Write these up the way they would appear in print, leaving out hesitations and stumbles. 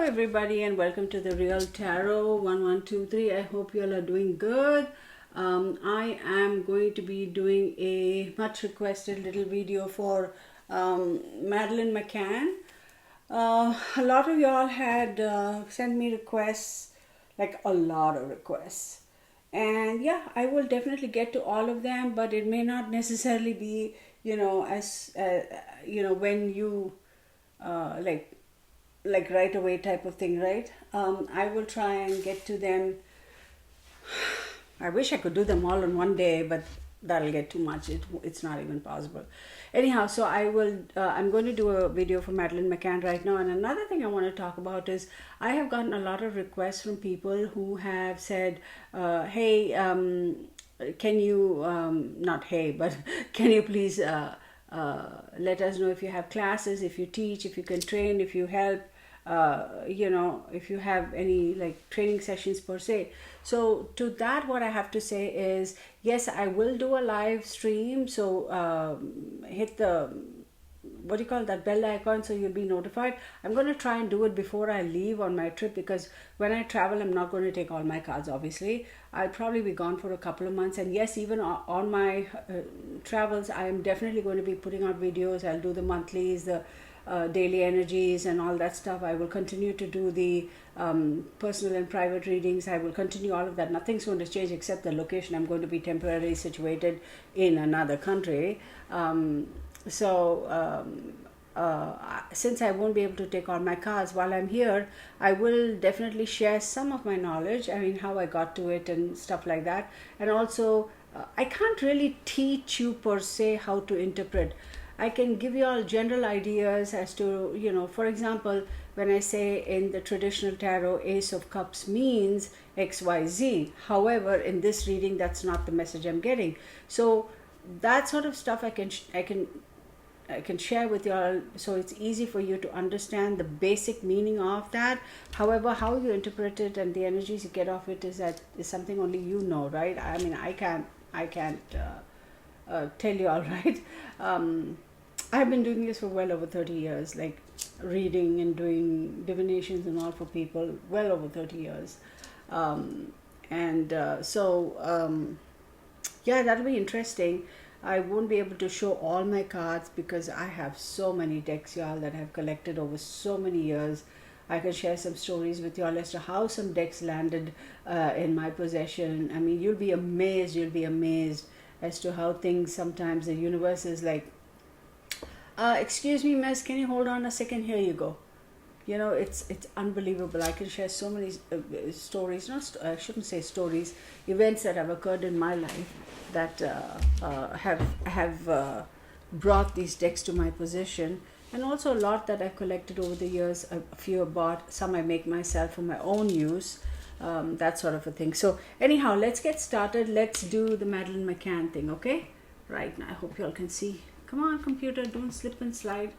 everybody, and welcome to the Real Tarot 1123. I hope you all are doing good. I am going to be doing a much requested little video for Madeleine McCann. A lot of y'all had sent me requests, like a lot of requests. And yeah, I will definitely get to all of them, but it may not necessarily be, as, when you like right away type of thing, right? I will try and get to them. I wish I could do them all in one day, but that'll get too much. It's not even possible. Anyhow, so I'm going to do a video for Madeleine McCann right now. And another thing I want to talk about is I have gotten a lot of requests from people who have said, hey, can you, not hey, but can you please let us know if you have classes, if you teach, if you can train, if you help, if you have any like training sessions per se. So to that, what I have to say is, yes, I will do a live stream. So hit the, what do you call that, bell icon, so you'll be notified. I'm going to try and do it before I leave on my trip, because when I travel, I'm not going to take all my cards, obviously. I'll probably be gone for a couple of months. And yes, even on my travels, I am definitely going to be putting out videos. I'll do the monthlies, the daily energies and all that stuff. I will continue to do the personal and private readings. I will continue all of that. Nothing's going to change except the location. I'm going to be temporarily situated in another country. Since I won't be able to take all my cards while I'm here, I will definitely share some of my knowledge. I mean, how I got to it and stuff like that. And also, I can't really teach you per se how to interpret. I can give you all general ideas as to, for example, when I say in the traditional tarot, Ace of Cups means XYZ. However, in this reading, that's not the message I'm getting. So that sort of stuff I can share with you all, so it's easy for you to understand the basic meaning of that. However, how you interpret it and the energies you get off it is something only you know, right? I mean, I can't tell you all, right? I've been doing this for well over 30 years, like reading and doing divinations and all for people, well over 30 years. Yeah, that'll be interesting. I won't be able to show all my cards because I have so many decks, y'all, that I've collected over so many years. I can share some stories with y'all as to how some decks landed in my possession. I mean, you'll be amazed as to how things, sometimes the universe is like, excuse me, miss, can you hold on a second? Here you go. It's unbelievable. I can share so many stories, I shouldn't say stories, events that have occurred in my life that have brought these decks to my possession. And also a lot that I've collected over the years. A few I bought, some I make myself for my own use, that sort of a thing. So anyhow, let's get started. Let's do the Madeleine McCann thing, okay? Right now, I hope you all can see. Come on, computer, don't slip and slide.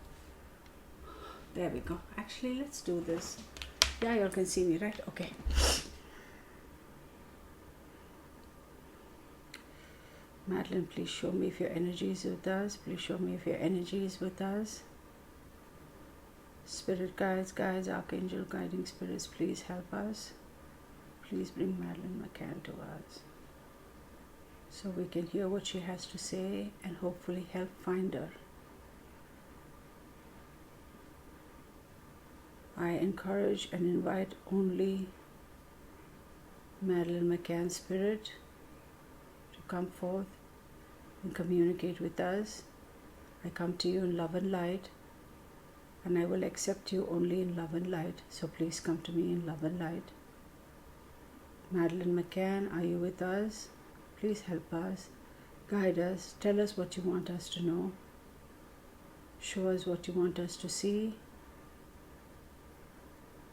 There we go. Actually, let's do this. Yeah, you all can see me, right? Okay. Madeleine, please show me if your energy is with us. Please show me if your energy is with us. Spirit guides, archangel, guiding spirits, please help us. Please bring Madeleine McCann to us, so we can hear what she has to say and hopefully help find her. I encourage and invite only Madeleine McCann spirit to come forth and communicate with us. I come to you in love and light, and I will accept you only in love and light. So please come to me in love and light. Madeleine McCann, are you with us? Please help us, guide us, tell us what you want us to know, show us what you want us to see,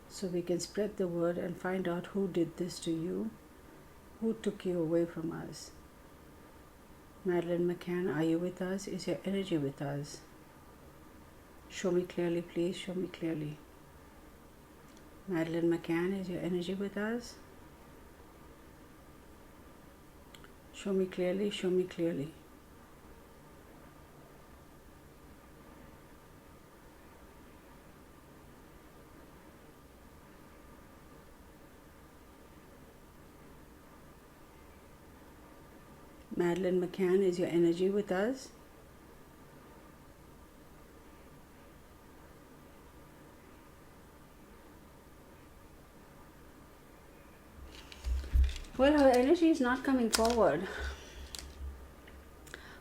so we can spread the word and find out who did this to you, who took you away from us. Madeleine McCann, are you with us? Is your energy with us? Show me clearly, please, show me clearly. Madeleine McCann, is your energy with us? Show me clearly, show me clearly. Madeleine McCann, is your energy with us? Well, her energy is not coming forward.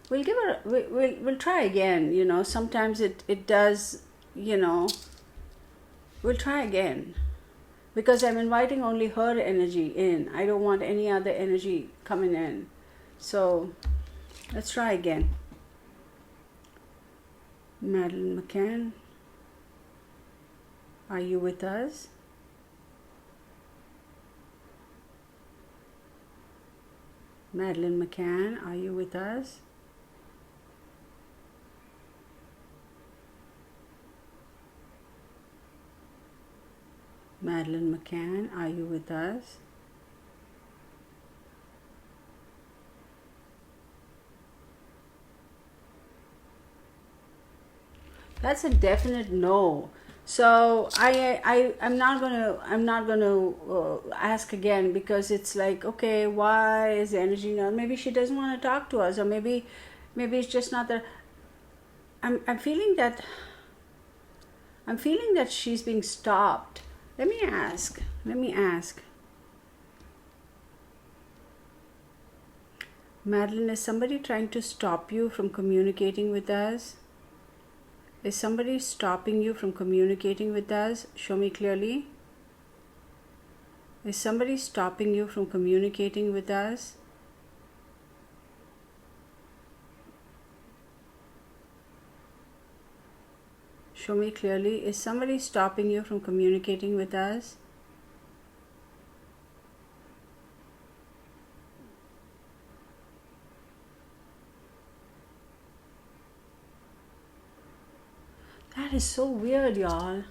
We'll give her. We'll try again. You know, sometimes it does. You know, we'll try again, because I'm inviting only her energy in. I don't want any other energy coming in. So let's try again. Madeleine McCann, are you with us? Madeleine McCann, are you with us? Madeleine McCann, are you with us? That's a definite no. So I'm not gonna ask again, because it's like, okay, why is the energy not? Maybe she doesn't want to talk to us, or maybe it's just not that. I'm feeling that she's being stopped. Let me ask. Madeleine, is somebody trying to stop you from communicating with us? Is somebody stopping you from communicating with us? Show me clearly. Is somebody stopping you from communicating with us? Show me clearly. Is somebody stopping you from communicating with us? That is so weird, y'all.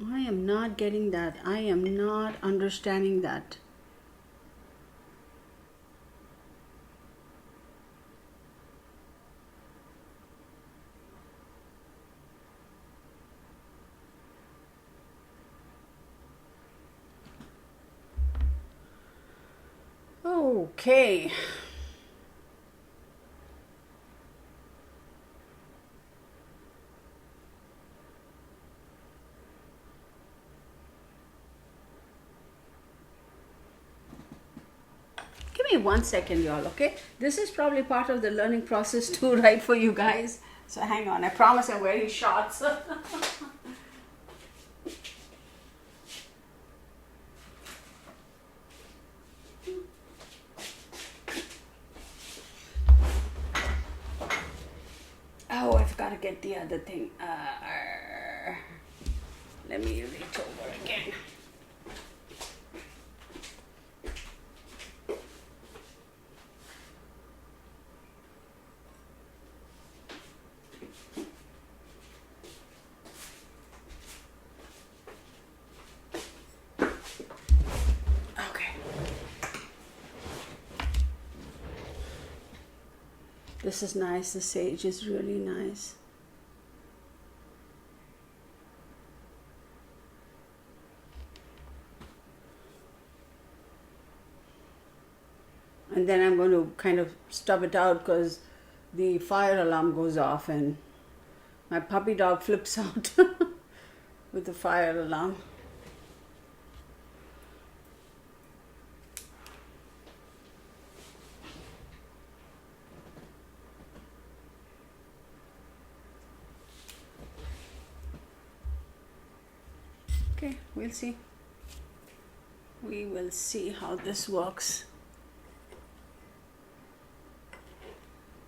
I am not getting that. I am not understanding that. Okay. Give me 1 second, y'all, okay? This is probably part of the learning process too, right, for you guys. So hang on. I promise I'm wearing shorts. Oh, I've got to get the other thing. Let me reach over again. Okay. This is nice. The sage is really nice. And then I'm going to kind of stub it out, because the fire alarm goes off and my puppy dog flips out with the fire alarm. Okay, we'll see. We will see how this works.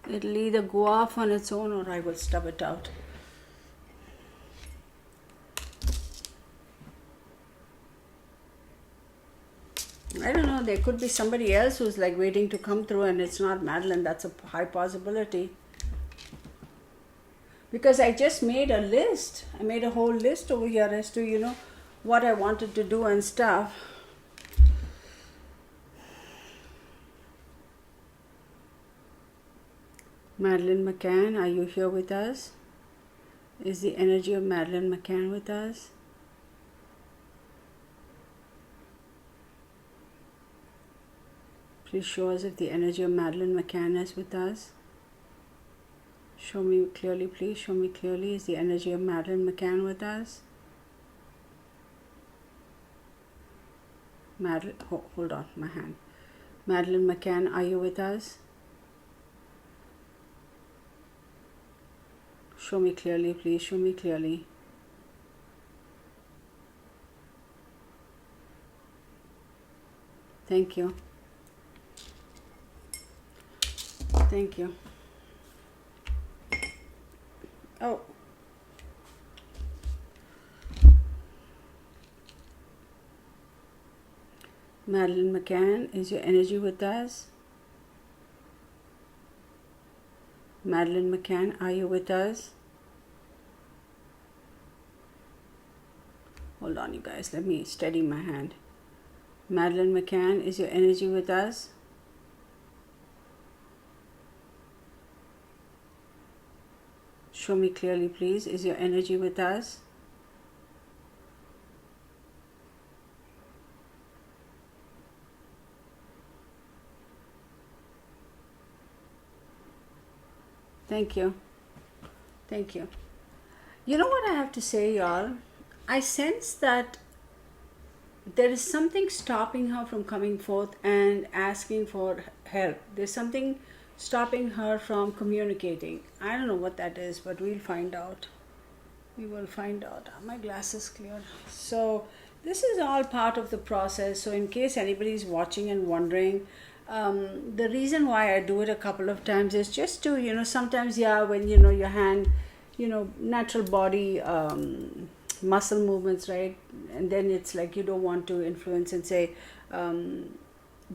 It'll either go off on its own, or I will stub it out. I don't know, there could be somebody else who's like waiting to come through, and it's not Madeleine. That's a high possibility. Because I just made a list. I made a whole list over here as to, you know, what I wanted to do and stuff. Madeleine McCann, are you here with us? Is the energy of Madeleine McCann with us? Please show us if the energy of Madeleine McCann is with us. Show me clearly, please. Show me clearly. Is the energy of Madeleine McCann with us? Hold on, my hand. Madeleine McCann, are you with us? Show me clearly, please. Show me clearly. Thank you. Thank you. Oh. Madeleine McCann, is your energy with us? Madeleine McCann, are you with us? Hold on, you guys. Let me steady my hand. Madeleine McCann, is your energy with us? Show me clearly, please. Is your energy with us? Thank you. Thank you. You know what I have to say, y'all? I sense that there is something stopping her from coming forth and asking for help. There's something stopping her from communicating. I don't know what that is, but we'll find out. We will find out. Are my glasses clear? So this is all part of the process. So in case anybody's watching and wondering, the reason why I do it a couple of times is just to, sometimes, when, your hand, natural body muscle movements, right? And then it's like you don't want to influence and say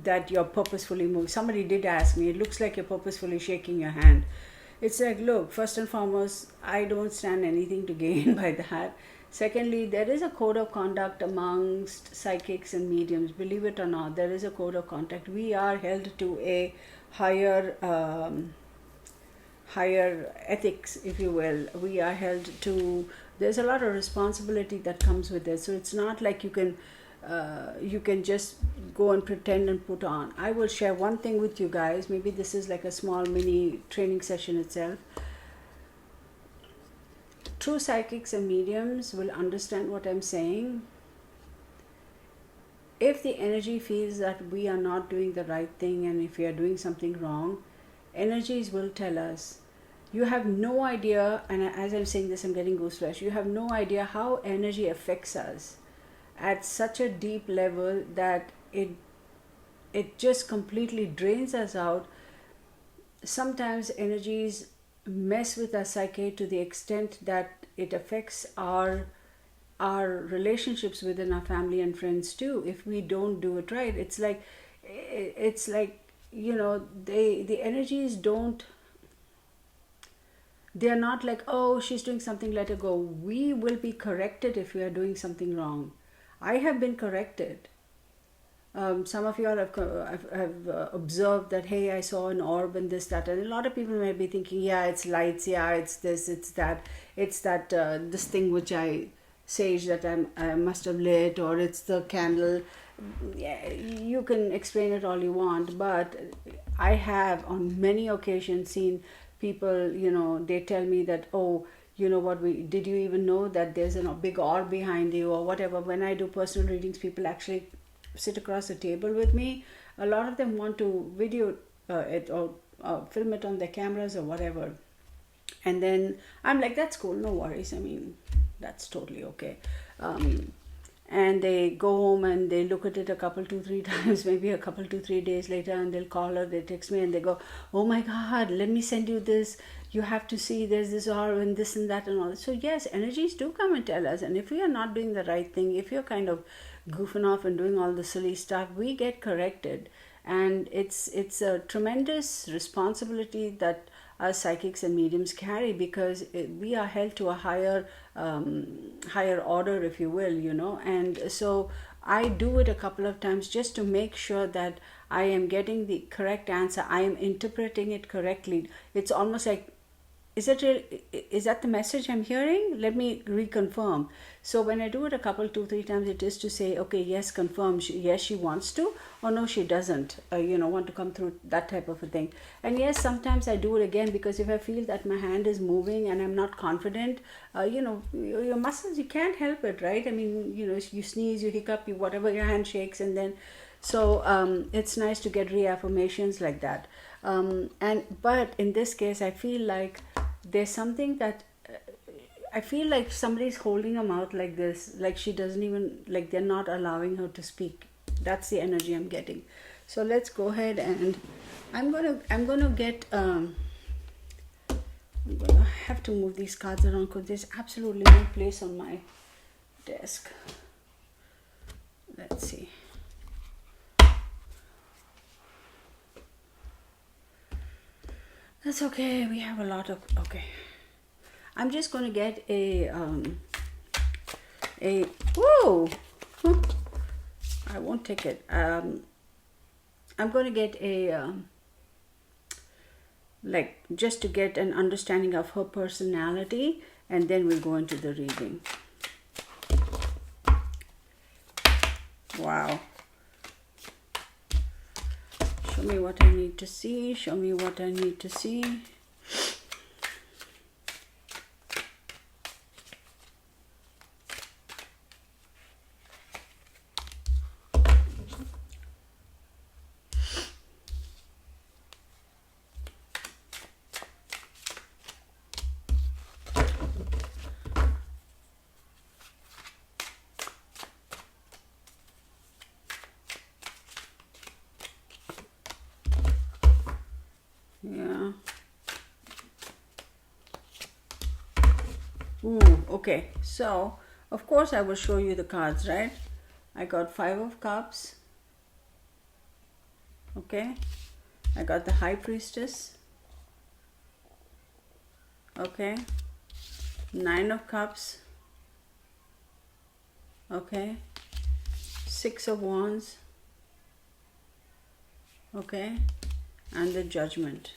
that you're purposefully moving. Somebody did ask me, it looks like you're purposefully shaking your hand. It's like, look, first and foremost, I don't stand anything to gain by that. Secondly, there is a code of conduct amongst psychics and mediums. Believe it or not, there is a code of conduct. We are held to a higher ethics, if you will. We are held to. There's a lot of responsibility that comes with it. So it's not like you can just go and pretend and put on. I will share one thing with you guys. Maybe this is like a small mini training session itself. True psychics and mediums will understand what I'm saying. If the energy feels that we are not doing the right thing and if we are doing something wrong, energies will tell us. You have no idea, and as I'm saying this, I'm getting goosebumps. You have no idea how energy affects us at such a deep level that it just completely drains us out. Sometimes energies mess with our psyche to the extent that it affects our relationships within our family and friends too. If we don't do it right, it's like the energies don't. They're not like, oh, she's doing something, let her go. We will be corrected if we are doing something wrong. I have been corrected. Some of you all have observed that, hey, I saw an orb and this, that. And a lot of people may be thinking, yeah, it's lights, yeah, it's this, it's that. It's that, this thing which I sage that I must have lit, or it's the candle. Yeah, you can explain it all you want, but I have on many occasions seen people, they tell me that, oh, you know what, did you even know that there's a big orb behind you or whatever. When I do personal readings, people actually sit across the table with me. A lot of them want to video it or film it on their cameras or whatever. And then I'm like, that's cool, no worries. I mean, that's totally okay. And they go home and they look at it a couple, 2-3 times, maybe a couple, 2-3 days later, and they'll call her, they text me and they go, oh my God, let me send you this. You have to see, there's this orb and this and that and all. So yes, energies do come and tell us. And if we are not doing the right thing, if you're kind of goofing off and doing all the silly stuff, we get corrected. And it's a tremendous responsibility that us psychics and mediums carry, because we are held to a higher order, if you will, and so I do it a couple of times just to make sure that I am getting the correct answer, I am interpreting it correctly. It's almost like is that real? Is that the message I'm hearing? Let me reconfirm. So when I do it a couple, 2, 3 times, it is to say, okay, yes, confirm. Yes, she wants to, or no, she doesn't. Want to come through, that type of a thing. And yes, sometimes I do it again, because if I feel that my hand is moving and I'm not confident, your muscles, you can't help it, right? I mean, you sneeze, you hiccup, you whatever, your hand shakes, and then it's nice to get reaffirmations like that. But in this case, I feel like there's something that I feel like somebody's holding her mouth like this, like she doesn't even, like they're not allowing her to speak. That's the energy I'm getting. So let's go ahead, and I'm gonna get I'm gonna have to move these cards around because there's absolutely no place on my desk. Let's see. That's okay. We have a lot of, okay. I'm just going to get whoa! I won't take it. I'm going to get just to get an understanding of her personality, and then we'll go into the reading. Wow. Show me what I need to see. Show me what I need to see. Yeah. Ooh, okay. So, of course I will show you the cards, right? I got 5 of Cups. Okay. I got the High Priestess. Okay. 9 of Cups. Okay. 6 of Wands. Okay. And the Judgment.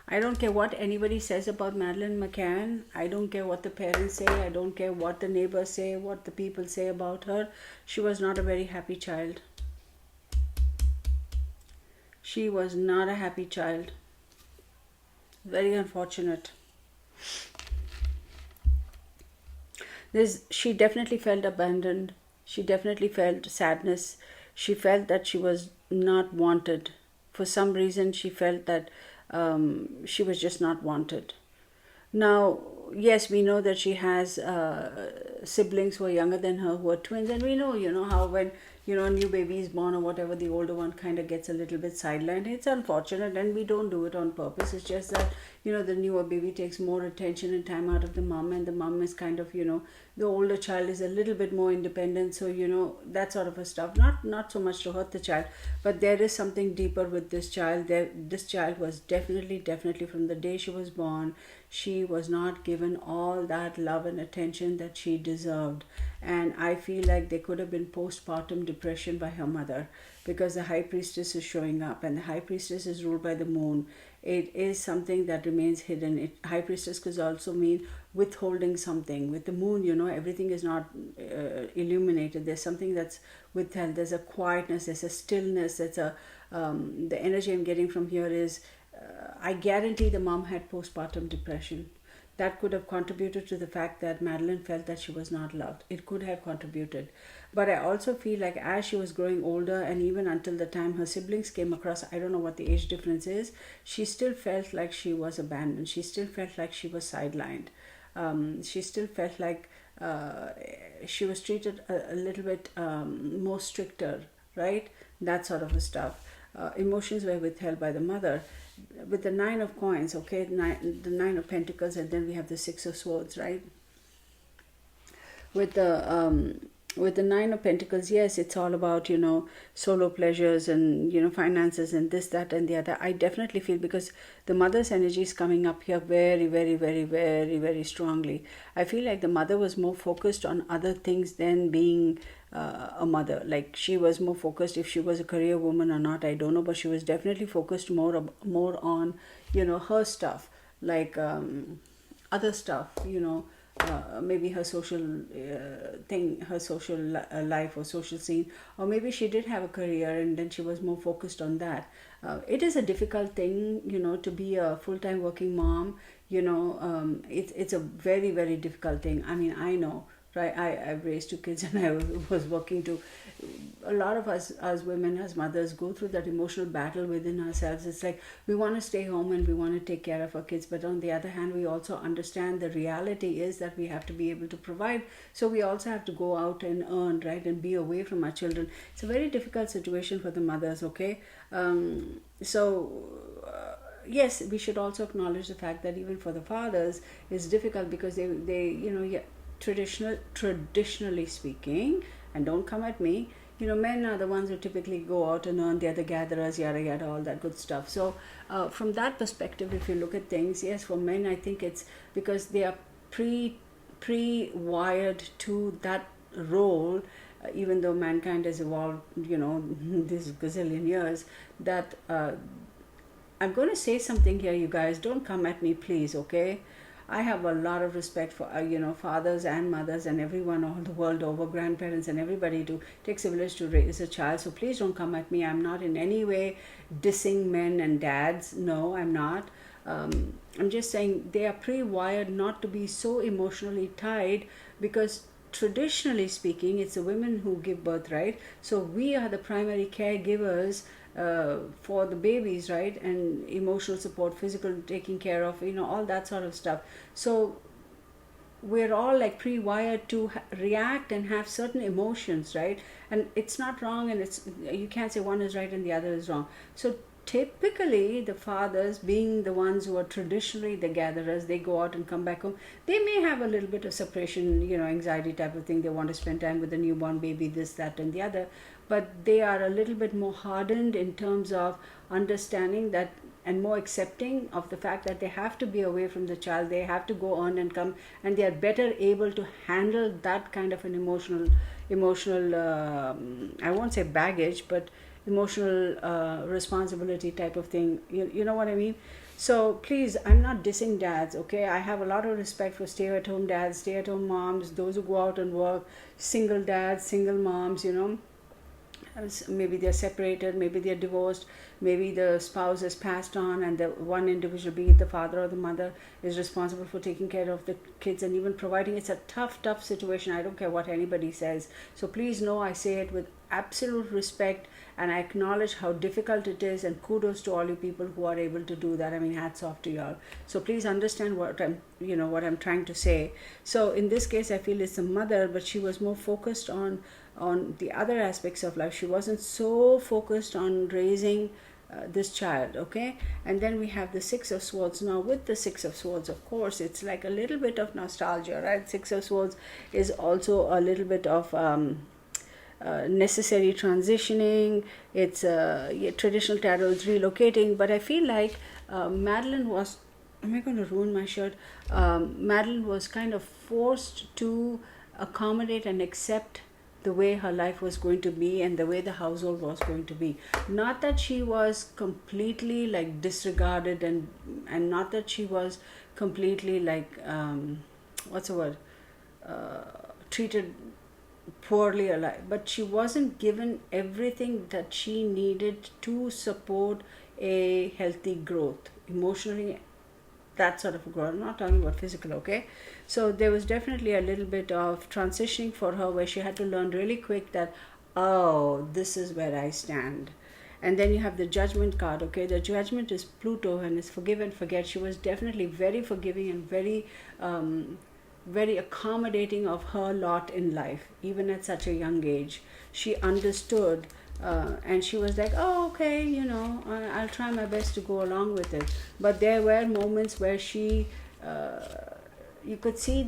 I don't care what anybody says about Madeleine McCann. I don't care what the parents say. I don't care what the neighbors say, what the people say about her. She was not a very happy child. She was not a happy child. Very unfortunate. She definitely felt abandoned. She definitely felt sadness. She felt that she was not wanted. For some reason, she felt that she was just not wanted. Now, yes, we know that she has siblings who are younger than her, who are twins, and we know, how when a new baby is born or whatever, the older one kind of gets a little bit sidelined. It's unfortunate, and we don't do it on purpose. It's just that the newer baby takes more attention and time out of the mom, and the mom is kind of the older child is a little bit more independent. So that sort of a stuff. Not so much to hurt the child, but there is something deeper with this child. This child was definitely from the day she was born, she was not given all that love and attention that she deserved. And I feel like there could have been postpartum depression by her mother, because the High Priestess is showing up, and the High Priestess is ruled by the moon. It is something that remains hidden. High Priestess could also mean withholding something. With the moon, everything is not illuminated. There's something that's withheld. There's a quietness, there's a stillness. The energy I'm getting from here is, I guarantee the mom had postpartum depression. That could have contributed to the fact that Madeleine felt that she was not loved. It could have contributed. But I also feel like as she was growing older, and even until the time her siblings came across, I don't know what the age difference is, she still felt like she was abandoned. She still felt like she was sidelined. She still felt like she was treated a little bit more stricter, right? That sort of stuff. Emotions were withheld by the mother. With the 9 of Coins, okay, the 9 of Pentacles, and then we have the 6 of Swords, right? With the 9 of Pentacles, yes, it's all about, solo pleasures and, finances and this, that, and the other. I definitely feel, because the mother's energy is coming up here very, very, very, very, very strongly. I feel like the mother was more focused on other things than being a mother. Like, she was more focused, if she was a career woman or not, I don't know, but she was definitely focused more on, her stuff, like other stuff, maybe her social thing, her social life or social scene, or maybe she did have a career and then she was more focused on that. It is a difficult thing, to be a full-time working mom. It's a very, very difficult thing. I mean, I know, right? I've raised two kids and I was working too. A lot of us as women, as mothers, go through that emotional battle within ourselves. It's like we want to stay home and we want to take care of our kids, but on the other hand, we also understand the reality is that we have to be able to provide. So we also have to go out and earn, right, and be away from our children. It's a very difficult situation for the mothers. Okay, yes, we should also acknowledge the fact that even for the fathers, it's difficult because yeah, traditionally speaking, and don't come at me, men are the ones who typically go out and earn, they're the gatherers, yada yada, all that good stuff. So from that perspective, if you look at things, yes, for men, I think it's because they are pre-wired to that role, even though mankind has evolved, this gazillion years, that I'm going to say something here, you guys, don't come at me, please, okay? I have a lot of respect for fathers and mothers and everyone all the world over, grandparents and everybody. Takes a village to raise a child. So please don't come at me. I'm not in any way dissing men and dads. No, I'm not. I'm just saying they are pre-wired not to be so emotionally tied, because traditionally speaking, it's the women who give birth, right? So we are the primary caregivers for the babies, right? And emotional support, physical taking care of, all that sort of stuff. So we're all like pre-wired to react and have certain emotions, right? And it's not wrong, and you can't say one is right and the other is wrong. So typically the fathers, being the ones who are traditionally the gatherers, they go out and come back home. They may have a little bit of separation, anxiety type of thing. They want to spend time with the newborn baby, this, that, and the other. But they are a little bit more hardened in terms of understanding that, and more accepting of the fact that they have to be away from the child. They have to go on and come, and they are better able to handle that kind of an emotional I won't say baggage, but emotional responsibility type of thing. You know what I mean? So please, I'm not dissing dads, okay? I have a lot of respect for stay-at-home dads, stay-at-home moms, those who go out and work, single dads, single moms, maybe they're separated, maybe they're divorced, maybe the spouse has passed on, and the one individual, be it the father or the mother, is responsible for taking care of the kids and even providing. It's a tough situation. I don't care what anybody says. So please know, I say it with absolute respect, and I acknowledge how difficult it is, and kudos to all you people who are able to do that. I mean, hats off to y'all. So please understand what I'm trying to say. So in this case, I feel it's a mother, but she was more focused on the other aspects of life. She wasn't so focused on raising this child, okay? And then we have the Six of Swords. Now with the Six of Swords, of course, it's like a little bit of nostalgia, right? Six of Swords is also a little bit of necessary transitioning. It's traditional tarot is relocating, but I feel like Madeleine was, am I going to ruin my shirt? Madeleine was kind of forced to accommodate and accept the way her life was going to be and the way the household was going to be. Not that she was completely like disregarded, and not that she was completely like what's the word, treated poorly alive, but she wasn't given everything that she needed to support a healthy growth emotionally, that sort of a growth. I'm not talking about physical, okay? So there was definitely a little bit of transitioning for her, where she had to learn really quick that, oh, this is where I stand. And then you have the Judgment card, okay? The Judgment is Pluto and is forgive and forget. She was definitely very forgiving and very accommodating of her lot in life, even at such a young age. She understood, and she was like, oh, okay, I'll try my best to go along with it. But there were moments where she, you can see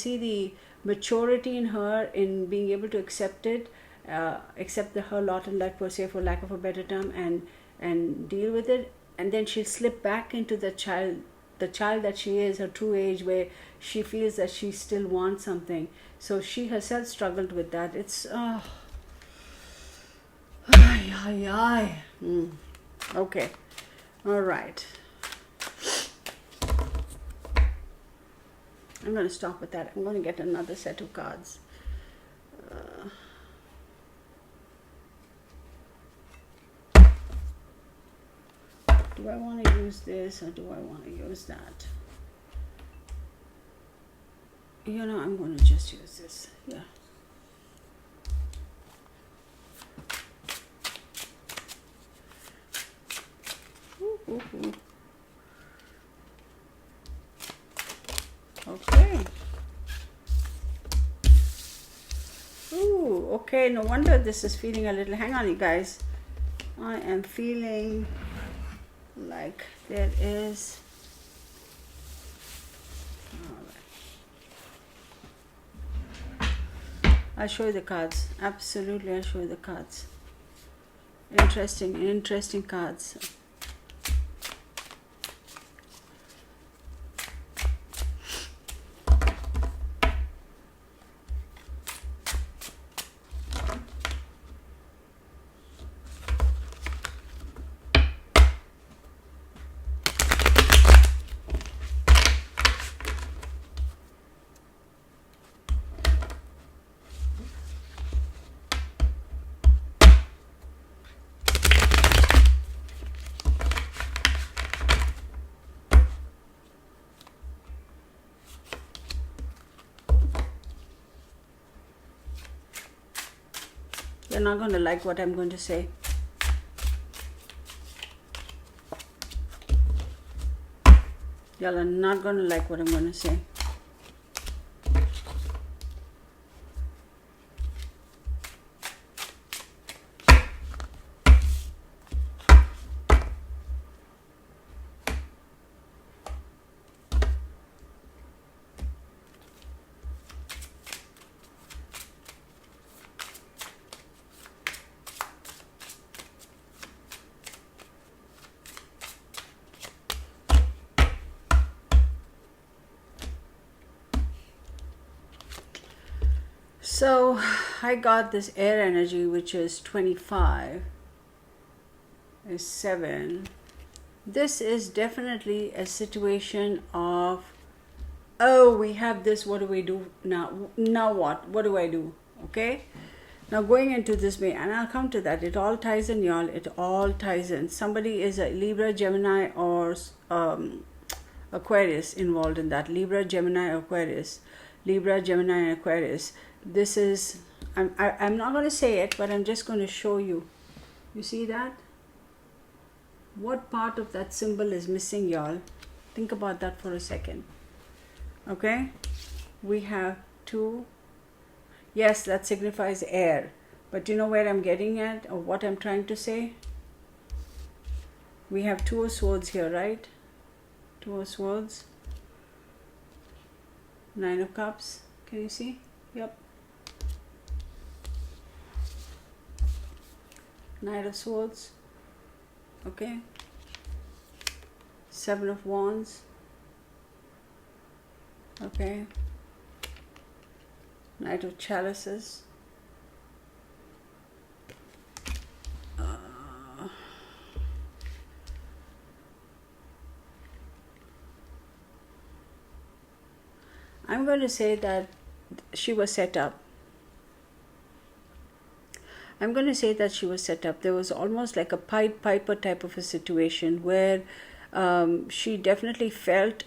the maturity in her in being able to accept it, accept her lot in life, per se, for lack of a better term, and deal with it. And then she'll slip back into the child that she is, her true age, where she feels that she still wants something. So she herself struggled with that. It's okay. All right. I'm going to stop with that. I'm going to get another set of cards. Do I want to use this or do I want to use that? You know, I'm going to just use this. Yeah. Ooh. Okay. Ooh, okay. No wonder this is feeling a little. Hang on, you guys. I am feeling like there is. I'll show you the cards. Absolutely, I'll show you the cards. Interesting cards. You're not going to like what I'm going to say. Y'all are not going to like what I'm going to say. So I got this air energy, which is 25, is 7. This is definitely a situation of, oh, we have this, what do we do now? Now what do I do? Okay, now going into this way, and I'll come to that. It all ties in, y'all. It all ties in. Somebody is a Libra, Gemini, or Aquarius involved in that. Libra, Gemini, Aquarius. Libra, Gemini, Aquarius. This is, I'm not going to say it, but I'm just going to show you. You see that? What part of that symbol is missing, y'all? Think about that for a second. Okay? We have 2. Yes, that signifies air. But you know where I'm getting at, or what I'm trying to say? We have 2 of Swords here, right? 2 of Swords. 9 of Cups. Can you see? Yep. Knight of Swords. Okay. 7 of Wands. Okay. Knight of Chalices. I'm going to say that she was set up. I'm going to say that she was set up. There was almost like a Pied Piper type of a situation where she definitely felt,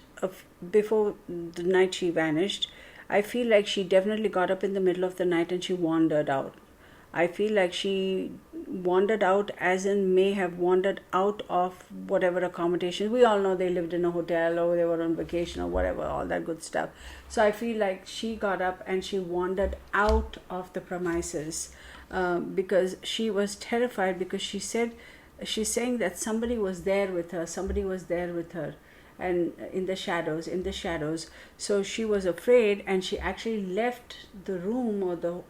before the night she vanished, I feel like she definitely got up in the middle of the night and she wandered out. I feel like she wandered out, as in may have wandered out of whatever accommodation. We all know they lived in a hotel or they were on vacation or whatever, all that good stuff. So I feel like she got up and she wandered out of the premises because she was terrified, because she's saying that somebody was there with her, and in the shadows. So she was afraid, and she actually left the room or the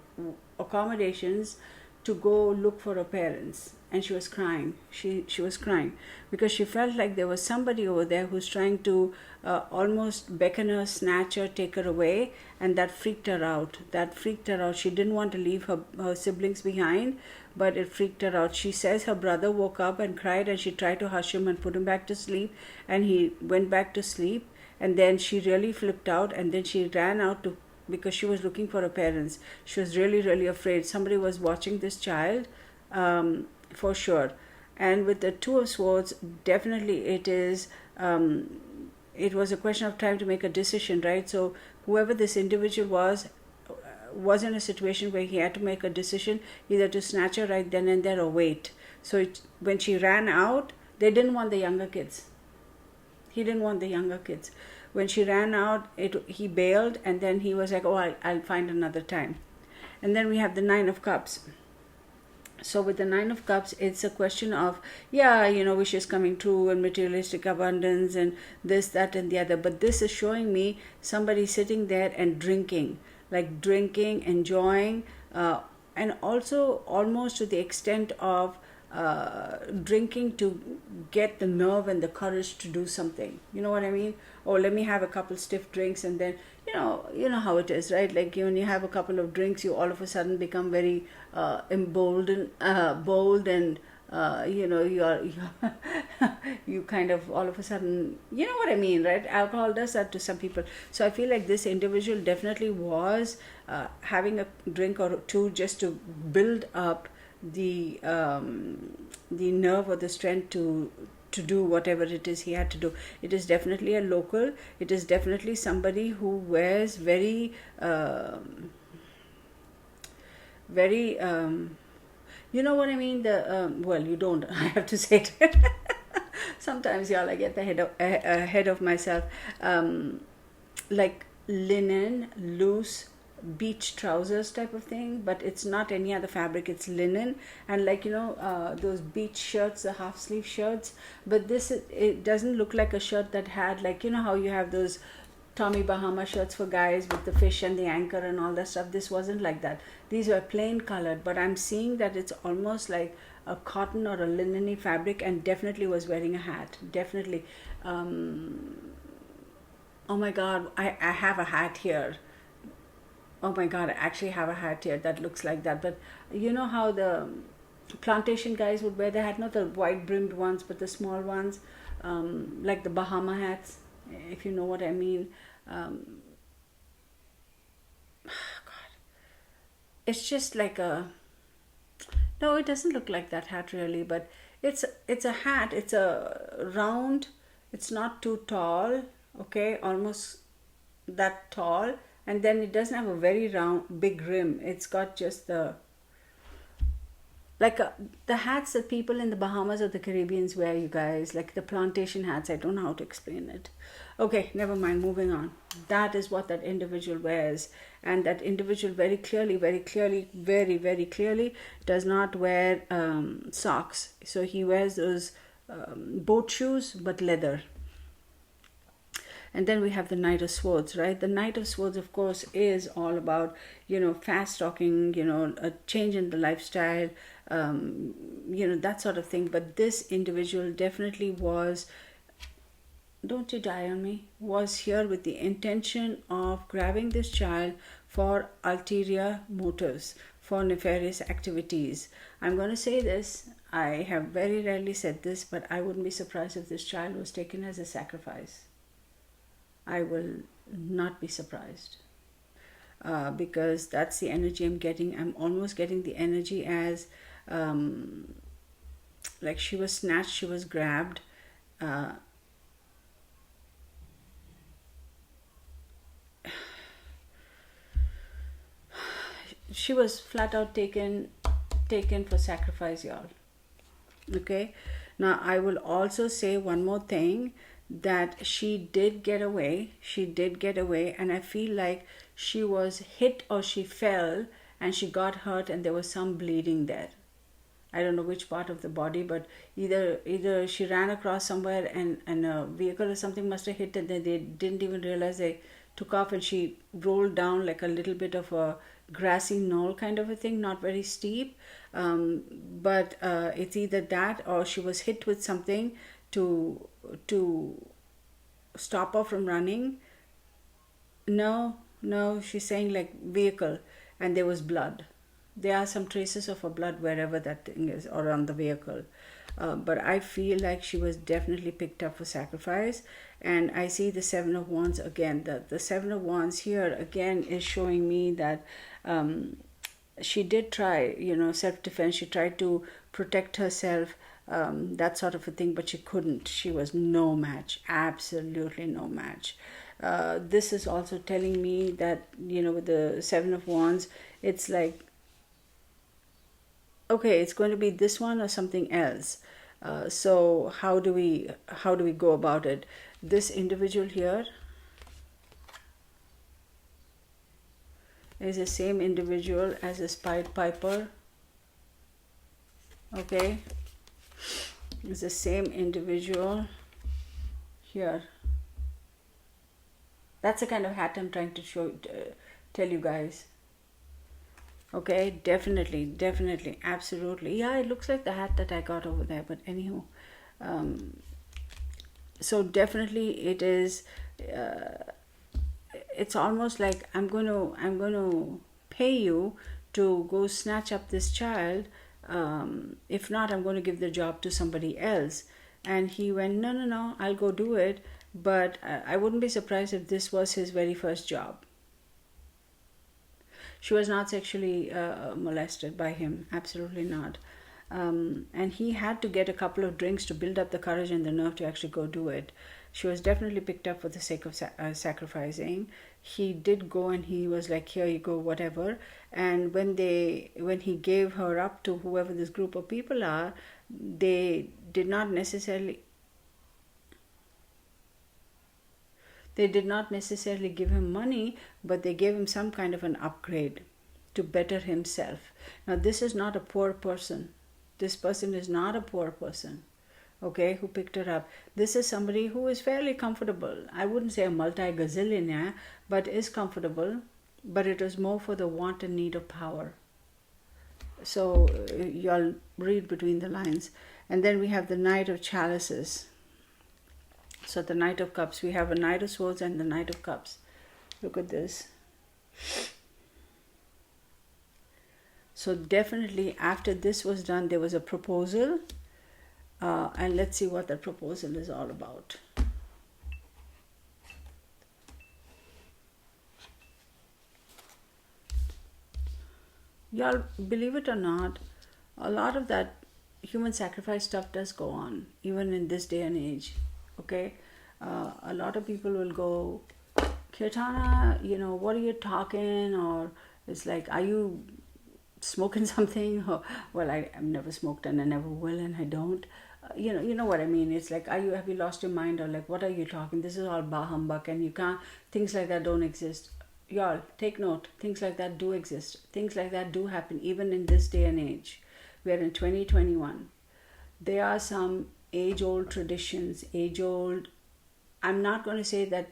accommodations to go look for her parents. and she was crying. She was crying because she felt like there was somebody over there who's trying to almost beckon her, snatch her, take her away, and that freaked her out. That freaked her out. She didn't want to leave her siblings behind, but it freaked her out. She says her brother woke up and cried, and she tried to hush him and put him back to sleep, and he went back to sleep. And then she really flipped out, and then she ran out to, because she was looking for her parents. She was really, really afraid. Somebody was watching this child, for sure. And with the Two of Swords, definitely it was a question of time to make a decision, right? So whoever this individual was in a situation where he had to make a decision, either to snatch her right then and there or wait. So when she ran out, they didn't want the younger kids. He didn't want the younger kids. When she ran out, he bailed, and then he was like, oh, I'll find another time. And then we have the Nine of Cups. So with the Nine of Cups, it's a question of, wishes coming true and materialistic abundance and this, that, and the other. But this is showing me somebody sitting there and drinking, enjoying, and also almost to the extent of drinking to get the nerve and the courage to do something. You know what I mean? Oh, let me have a couple stiff drinks, and then you know how it is, right? Like when you have a couple of drinks, you all of a sudden become very emboldened, bold, and you're you kind of all of a sudden, you know what I mean, right? Alcohol does that to some people. So I feel like this individual definitely was having a drink or two just to build up the nerve or the strength to do whatever it is he had to do. It is definitely a local. It is definitely somebody who wears very you know what I mean, well, you don't, I have to say it. Sometimes, y'all, I get ahead of myself. Like linen, loose beach trousers type of thing, but it's not any other fabric, it's linen. And like those beach shirts, the half sleeve shirts, but this, it doesn't look like a shirt that had, like, how you have those Tommy Bahama shirts for guys with the fish and the anchor and all that stuff. This wasn't like that. These were plain colored, but I'm seeing that it's almost like a cotton or a linen fabric, and definitely was wearing a hat. Definitely. Oh my God, I have a hat here. Oh my God, I actually have a hat here that looks like that. But you know how the plantation guys would wear the hat, not the wide brimmed ones, but the small ones, like the Bahama hats, if you know what I mean. God, it's just like no, it doesn't look like that hat really, but it's a hat. It's a round. It's not too tall, okay, almost that tall. And then it doesn't have a very round, big rim. It's got just the hats that people in the Bahamas or the Caribbeans wear, you guys, like the plantation hats. I don't know how to explain it. Okay, never mind, moving on. That is what that individual wears. And that individual very clearly, very clearly does not wear socks. So he wears those boat shoes, but leather. And then we have the Knight of Swords, right? The Knight of Swords, of course, is all about, fast talking, a change in the lifestyle, that sort of thing. But this individual definitely was, don't you die on me, was here with the intention of grabbing this child for ulterior motives, for nefarious activities. I'm going to say this, I have very rarely said this, but I wouldn't be surprised if this child was taken as a sacrifice. I will not be surprised, because that's the energy I'm getting. I'm almost getting the energy as like she was snatched, she was grabbed. She was flat out taken for sacrifice, y'all. Okay, now I will also say one more thing, that she did get away, and I feel like she was hit or she fell and she got hurt and there was some bleeding there. I don't know which part of the body, but either she ran across somewhere and a vehicle or something must have hit, and then they didn't even realize, they took off, and she rolled down like a little bit of a grassy knoll kind of a thing, not very steep. But it's either that or she was hit with something to stop her from running. No, no, she's saying like vehicle, and there was blood. There are some traces of her blood wherever that thing is or on the vehicle. But I feel like she was definitely picked up for sacrifice. And I see the Seven of Wands again. The Seven of Wands here again is showing me that she did try, self-defense. She tried to protect herself, that sort of a thing, but she couldn't. She was no match, absolutely no match. This is also telling me that, with the Seven of Wands, it's like, okay, it's going to be this one or something else. So how do we go about it? This individual here is the same individual as a Pied Piper. Okay, it's the same individual here. That's the kind of hat I'm trying to tell you guys. Okay, definitely, absolutely. Yeah, it looks like the hat that I got over there, but anywho. So definitely it is, it's almost like I'm going to pay you to go snatch up this child. If not, I'm going to give the job to somebody else. And he went, no, I'll go do it. But I wouldn't be surprised if this was his very first job. She was not sexually molested by him, absolutely not. And he had to get a couple of drinks to build up the courage and the nerve to actually go do it. She was definitely picked up for the sake of sacrificing. He did go and he was like, here you go, whatever. And when he gave her up to whoever this group of people are, they did not necessarily give him money, but they gave him some kind of an upgrade to better himself. Now, this is not a poor person. This person is not a poor person, okay, who picked her up. This is somebody who is fairly comfortable. I wouldn't say a multi-gazillionaire, but is comfortable. But it was more for the want and need of power. So y'all read between the lines. And then we have the Knight of Chalices. So the Knight of Cups. We have a Knight of Swords and the Knight of Cups. Look at this. So definitely after this was done, there was a proposal. And let's see what that proposal is all about. Y'all, believe it or not, a lot of that human sacrifice stuff does go on, even in this day and age. Okay, a lot of people will go, Kirtana, what are you talking? Or it's like, are you smoking something? Or, well, I've never smoked and I never will and I don't. You know what I mean? It's like, have you lost your mind? Or like, what are you talking? This is all bah humbug and you can't, things like that don't exist. Y'all, take note, things like that do exist. Things like that do happen even in this day and age. We are in 2021. There are some age-old traditions, I'm not going to say that,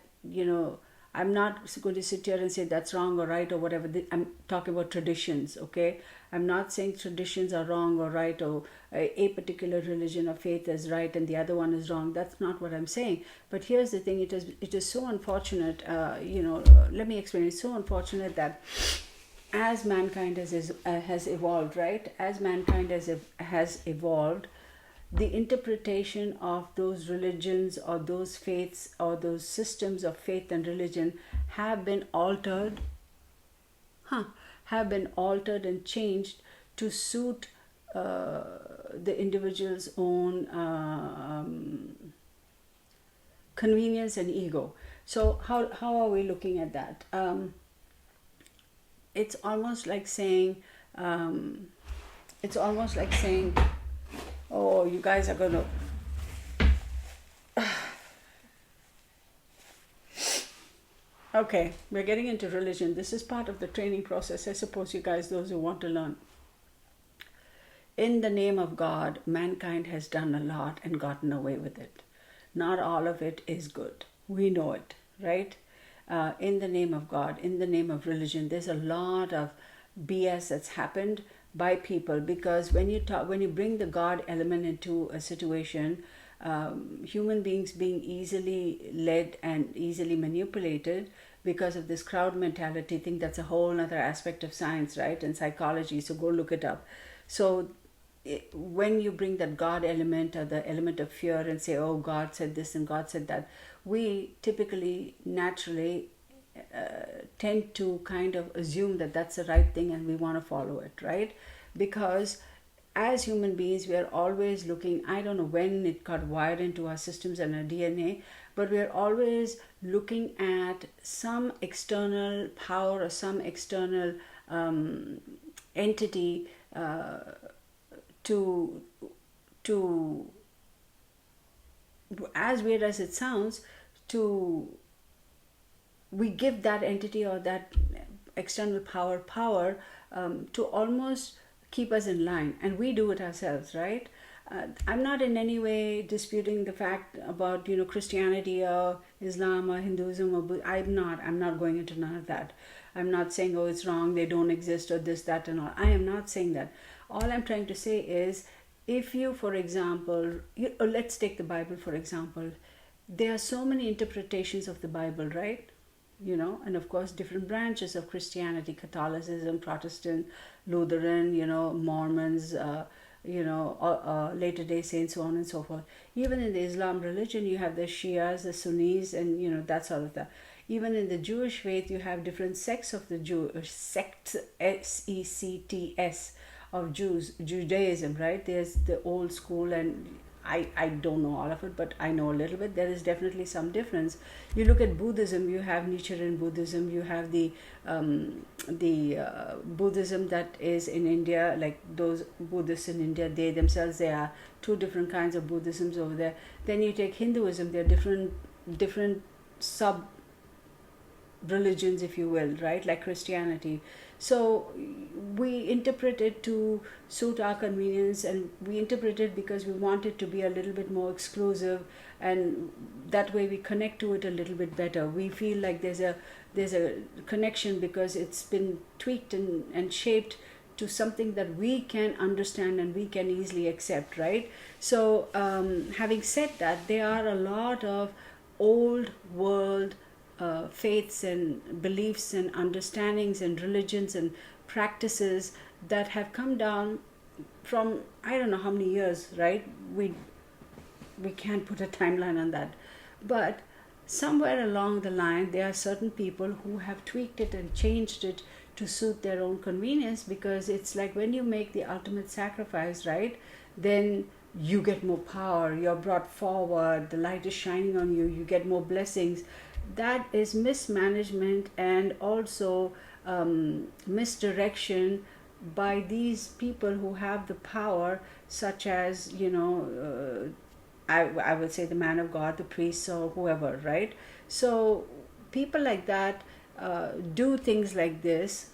I'm not going to sit here and say that's wrong or right or whatever. I'm talking about traditions, okay? I'm not saying traditions are wrong or right, or a particular religion or faith is right and the other one is wrong. That's not what I'm saying. But here's the thing, it is so unfortunate, let me explain. It's so unfortunate that as mankind has evolved, right? As mankind has evolved, the interpretation of those religions or those faiths or those systems of faith and religion have been altered and changed to suit the individual's own convenience and ego. So how are we looking at that? It's almost like saying oh, you guys are going to... Okay, we're getting into religion. This is part of the training process, I suppose, you guys, those who want to learn. In the name of God, mankind has done a lot and gotten away with it. Not all of it is good. We know it, right? in the name of God, in the name of religion. There's a lot of BS that's happened by people, because when you bring the God element into a situation, human beings being easily led and easily manipulated because of this crowd mentality. I think that's a whole other aspect of science, right, and psychology. So go look it up. So when you bring that God element or the element of fear and say, oh, God said this and God said that, we typically naturally tend to kind of assume that that's the right thing and we want to follow it, right? Because as human beings, we are always looking, I don't know when it got wired into our systems and our DNA, but we are always looking at some external power or some external entity to as weird as it sounds, we give that entity or that external power to almost keep us in line, and we do it ourselves, right? I'm not in any way disputing the fact about Christianity or Islam or Hinduism or I'm not going into none of that. I'm not saying, oh, it's wrong, they don't exist, or this, that, and all. I am not saying that. All I'm trying to say is, if you, for example, let's take the Bible for example. There are so many interpretations of the Bible, right? And of course different branches of Christianity: Catholicism, Protestant, Lutheran, Mormons, Latter-day Saints, so on and so forth. Even in the Islam religion, you have the Shias, the Sunnis, and that sort of that. Even in the Jewish faith, you have different sects of the sects, sects of Judaism, right? There's the old school, and I don't know all of it, but I know a little bit. There is definitely some difference. You look at Buddhism, you have Nichiren Buddhism, you have the Buddhism that is in India, like those Buddhists in India, they themselves, there are two different kinds of Buddhisms over there. Then you take Hinduism, there are different sub religions, if you will, right, like Christianity. So we interpret it to suit our convenience, and we interpret it because we want it to be a little bit more exclusive, and that way we connect to it a little bit better. We feel like there's a connection because it's been tweaked and shaped to something that we can understand and we can easily accept, right? So having said that, there are a lot of old world faiths and beliefs and understandings and religions and practices that have come down from I don't know how many years, right? We can't put a timeline on that, but somewhere along the line there are certain people who have tweaked it and changed it to suit their own convenience, because it's like when you make the ultimate sacrifice, right, then you get more power, you're brought forward, the light is shining on you, you get more blessings. That is mismanagement and also misdirection by these people who have the power, such as I would say the man of God, the priests, or whoever, right? So people like that do things like this,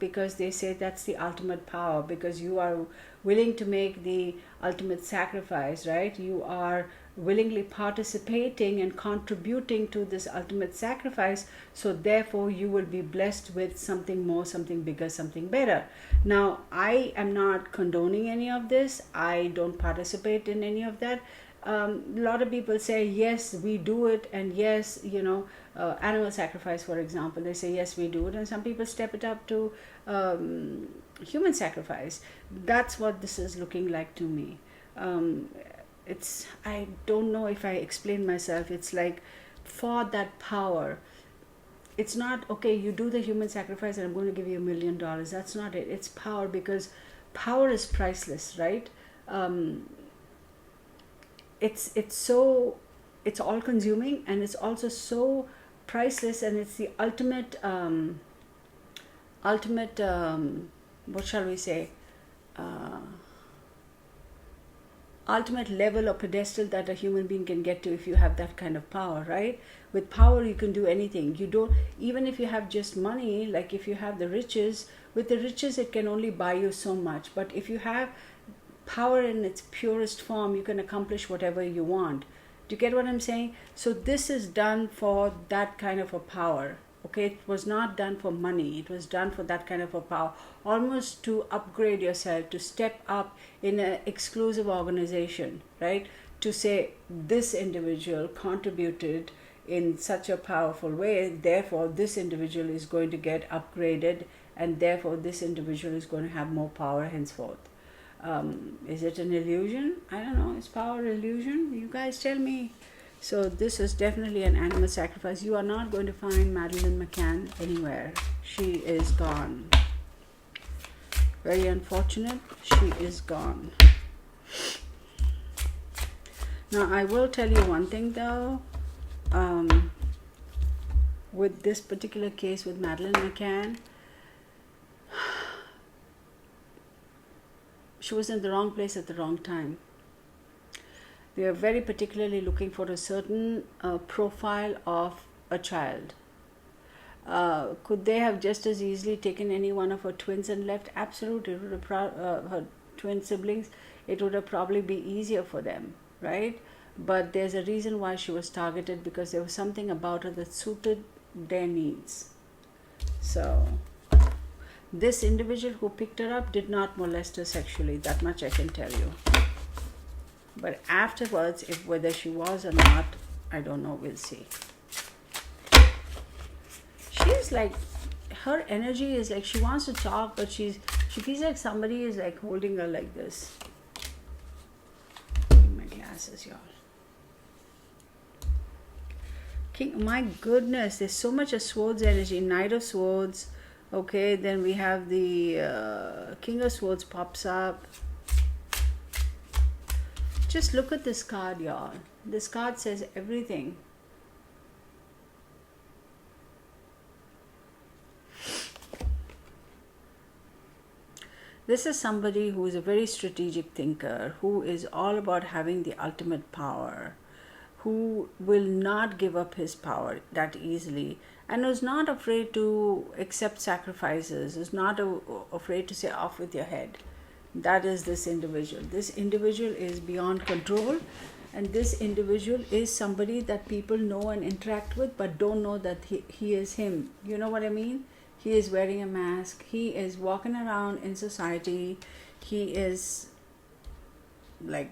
because they say that's the ultimate power, because you are willing to make the ultimate sacrifice, right? You are willingly participating and contributing to this ultimate sacrifice, so therefore you will be blessed with something more, something bigger, something better. Now, I am not condoning any of this. I don't participate in any of that. A lot of people say, yes, we do it, and yes, animal sacrifice, for example, they say, yes, we do it, and some people step it up to human sacrifice. That's what this is looking like to me. I don't know if I explain myself. It's like, for that power, it's not, okay, you do the human sacrifice and I'm going to give you $1 million. That's not it. It's power, because power is priceless, right? It's all consuming, and it's also so priceless, and it's the ultimate what shall we say, ultimate level or pedestal that a human being can get to if you have that kind of power, right? With power you can do anything. You don't, even if you have just money, like if you have the riches, with the riches it can only buy you so much, but if you have power in its purest form, you can accomplish whatever you want. Do you get what I'm saying? So this is done for that kind of a power. Okay, it was not done for money. It was done for that kind of a power, almost to upgrade yourself, to step up in an exclusive organization, right? To say this individual contributed in such a powerful way, therefore this individual is going to get upgraded, and therefore this individual is going to have more power henceforth. Is it an illusion? I don't know. Is power illusion? You guys tell me. So this is definitely an animal sacrifice. You are not going to find Madeleine McCann anywhere. She is gone. Very unfortunate. She is gone. Now I will tell you one thing though. With this particular case with Madeleine McCann, she was in the wrong place at the wrong time. We are very particularly looking for a certain profile of a child. Could they have just as easily taken any one of her twins and left? Absolutely. It would have her twin siblings, it would have probably be easier for them, right? But there's a reason why she was targeted, because there was something about her that suited their needs. So this individual who picked her up did not molest her sexually. That much I can tell you. But afterwards, if whether she was or not, I don't know. We'll see. She's like, her energy is like she wants to talk, but she feels like somebody is like holding her like this. My glasses, y'all. King, my goodness, there's so much of Swords energy. Knight of Swords. Okay, then we have the King of Swords pops up. Just look at this card, y'all. This card says everything. This is somebody who is a very strategic thinker, who is all about having the ultimate power, who will not give up his power that easily, and who's not afraid to accept sacrifices, is not afraid to say off with your head. That is this individual. This individual is beyond control, and this individual is somebody that people know and interact with but don't know that he is him. You know what I mean? He is wearing a mask. He is walking around in society. He is like,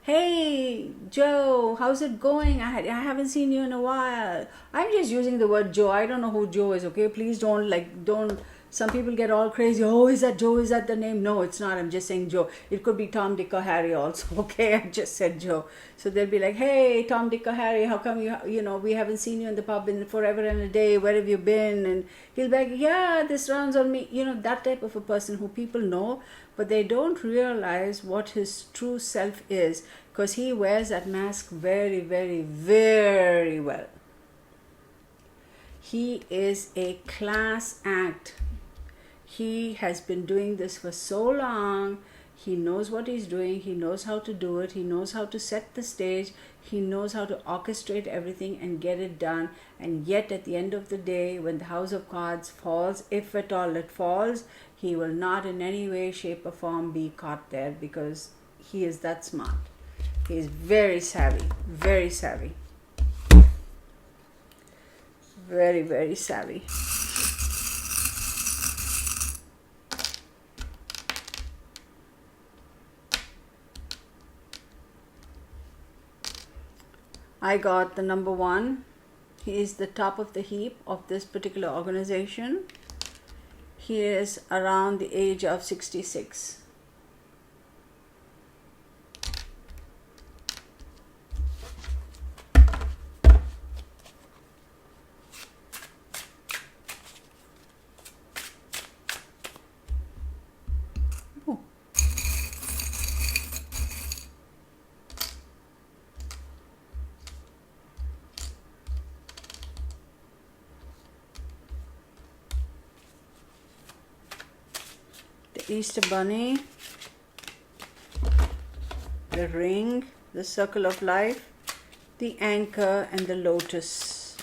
hey Joe, how's it going? I haven't seen you in a while. I'm just using the word Joe. I don't know who Joe is, okay? Please don't. Some people get all crazy. Oh, is that Joe? Is that the name? No, it's not. I'm just saying Joe. It could be Tom, Dick, or Harry also. Okay, I just said Joe. So they'll be like, hey, Tom, Dick, or Harry, how come we haven't seen you in the pub in forever and a day? Where have you been? And he'll be like, yeah, this runs on me. That type of a person who people know, but they don't realize what his true self is, because he wears that mask very, very, very well. He is a class act. He has been doing this for so long. He knows what he's doing. He knows how to do it. He knows how to set the stage. He knows how to orchestrate everything and get it done. And yet at the end of the day, when the House of Cards falls, if at all it falls, he will not in any way, shape or form be caught there, because he is that smart. He is very savvy. Very savvy. Very, very savvy. I got the number 1. He is the top of the heap of this particular organization. He is around the age of 66. Easter Bunny, the ring, the circle of life, the anchor, and the lotus.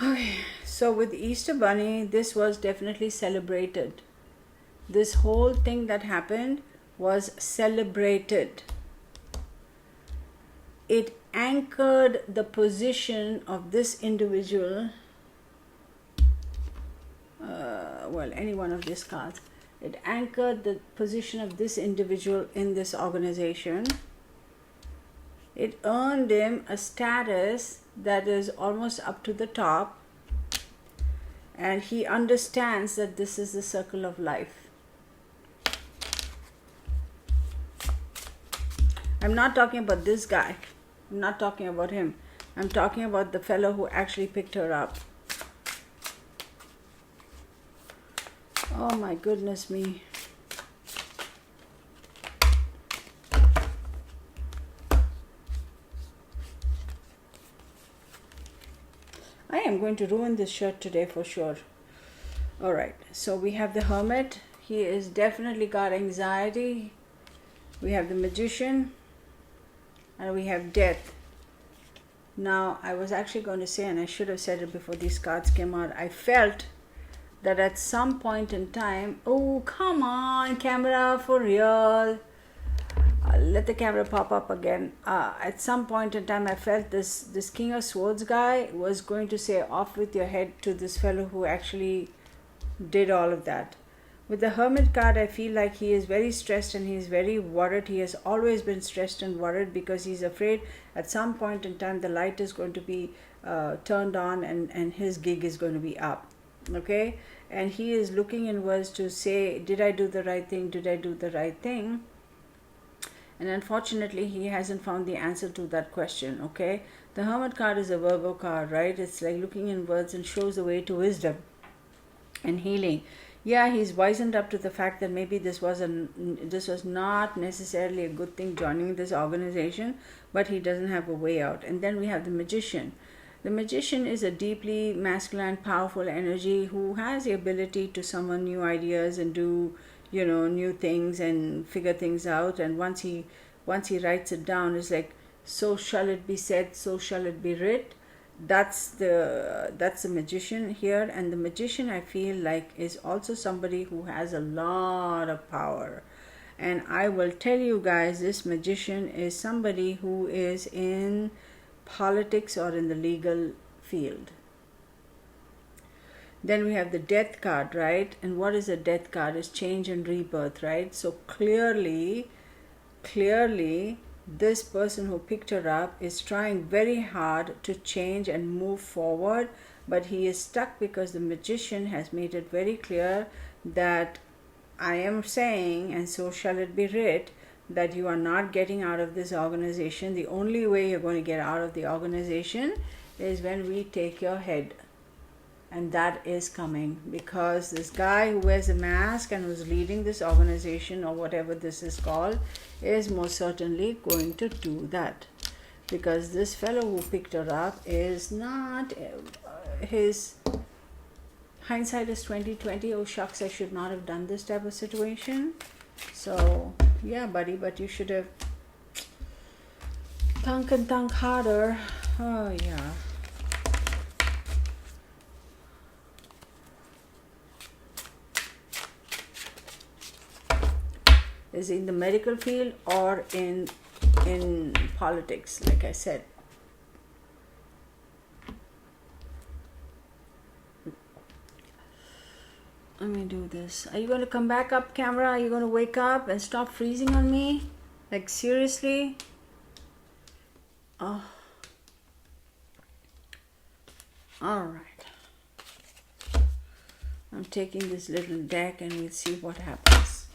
Okay, so with Easter Bunny, this was definitely celebrated. This whole thing that happened was celebrated. It anchored the position of this individual, any one of these cards. It anchored the position of this individual in this organization. It earned him a status that is almost up to the top, and he understands that this is the circle of life. I'm not talking about this guy. I'm not talking about him. I'm talking about the fellow who actually picked her up. Oh my goodness me. I am going to ruin this shirt today for sure. Alright, so we have the Hermit. He is definitely got anxiety. We have the Magician. And we have Death. Now, I was actually going to say, and I should have said it before these cards came out, I felt that at some point in time, oh, come on, camera, for real. Let the camera pop up again. At some point in time, I felt this King of Swords guy was going to say, off with your head, to this fellow who actually did all of that. With the Hermit card, I feel like he is very stressed and he is very worried. He has always been stressed and worried because he's afraid at some point in time the light is going to be turned on and his gig is going to be up. Okay? And he is looking inwards to say, did I do the right thing? Did I do the right thing? And unfortunately, he hasn't found the answer to that question. Okay? The Hermit card is a Virgo card, right? It's like looking inwards and shows the way to wisdom and healing. Yeah, he's wizened up to the fact that maybe this was not necessarily a good thing joining this organization, but he doesn't have a way out. And then we have the Magician. The Magician is a deeply masculine, powerful energy who has the ability to summon new ideas and do, new things and figure things out. And once he writes it down, it's like, so shall it be said, so shall it be writ. That's the Magician here. And the Magician, I feel like, is also somebody who has a lot of power. And I will tell you guys, this Magician is somebody who is in politics or in the legal field. Then we have the Death card, right? And what is a Death card? It's change and rebirth, right? So clearly this person who picked her up is trying very hard to change and move forward, but he is stuck because the Magician has made it very clear that I am saying, and so shall it be writ, that you are not getting out of this organization. The only way you're going to get out of the organization is when we take your head. And that is coming, because this guy who wears a mask and who's leading this organization, or whatever this is called, is most certainly going to do that. Because this fellow who picked her up is not, his hindsight is 20/20. Oh shucks, I should not have done this type of situation. So yeah, buddy, but you should have thunk harder. Oh yeah. Is in the medical field or in politics, like I said. Let me do this. Are you going to come back up, camera? Are you going to wake up and stop freezing on me? Like, seriously? Oh. Alright. I'm taking this little deck and we'll see what happens.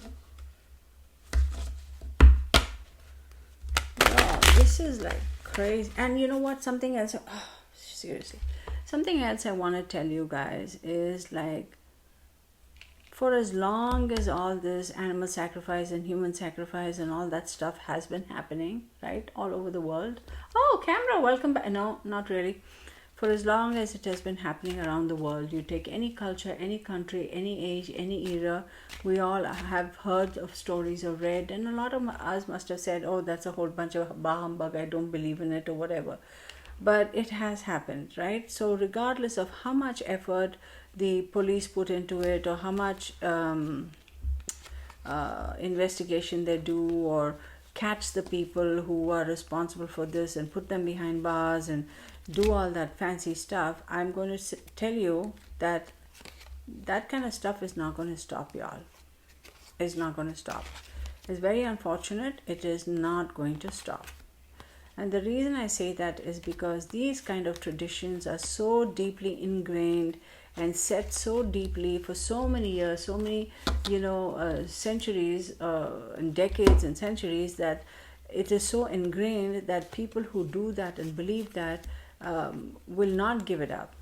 This is like crazy. And you know what? Something else. Oh, seriously. Something else I want to tell you guys is, like, for as long as all this animal sacrifice and human sacrifice and all that stuff has been happening, right, all over the world. Oh, camera, welcome back. No, not really. For as long as it has been happening around the world, you take any culture, any country, any age, any era, we all have heard of stories or read, and a lot of us must have said, oh, that's a whole bunch of bah humbug, I don't believe in it, or whatever. But it has happened, right? So regardless of how much effort the police put into it, or how much investigation they do, or catch the people who are responsible for this and put them behind bars and do all that fancy stuff, I'm going to tell you that that kind of stuff is not going to stop, y'all. It's not going to stop. It's very unfortunate. It is not going to stop. And the reason I say that is because these kind of traditions are so deeply ingrained and set so deeply for so many years, so many, centuries and decades and centuries, that it is so ingrained that people who do that and believe that will not give it up.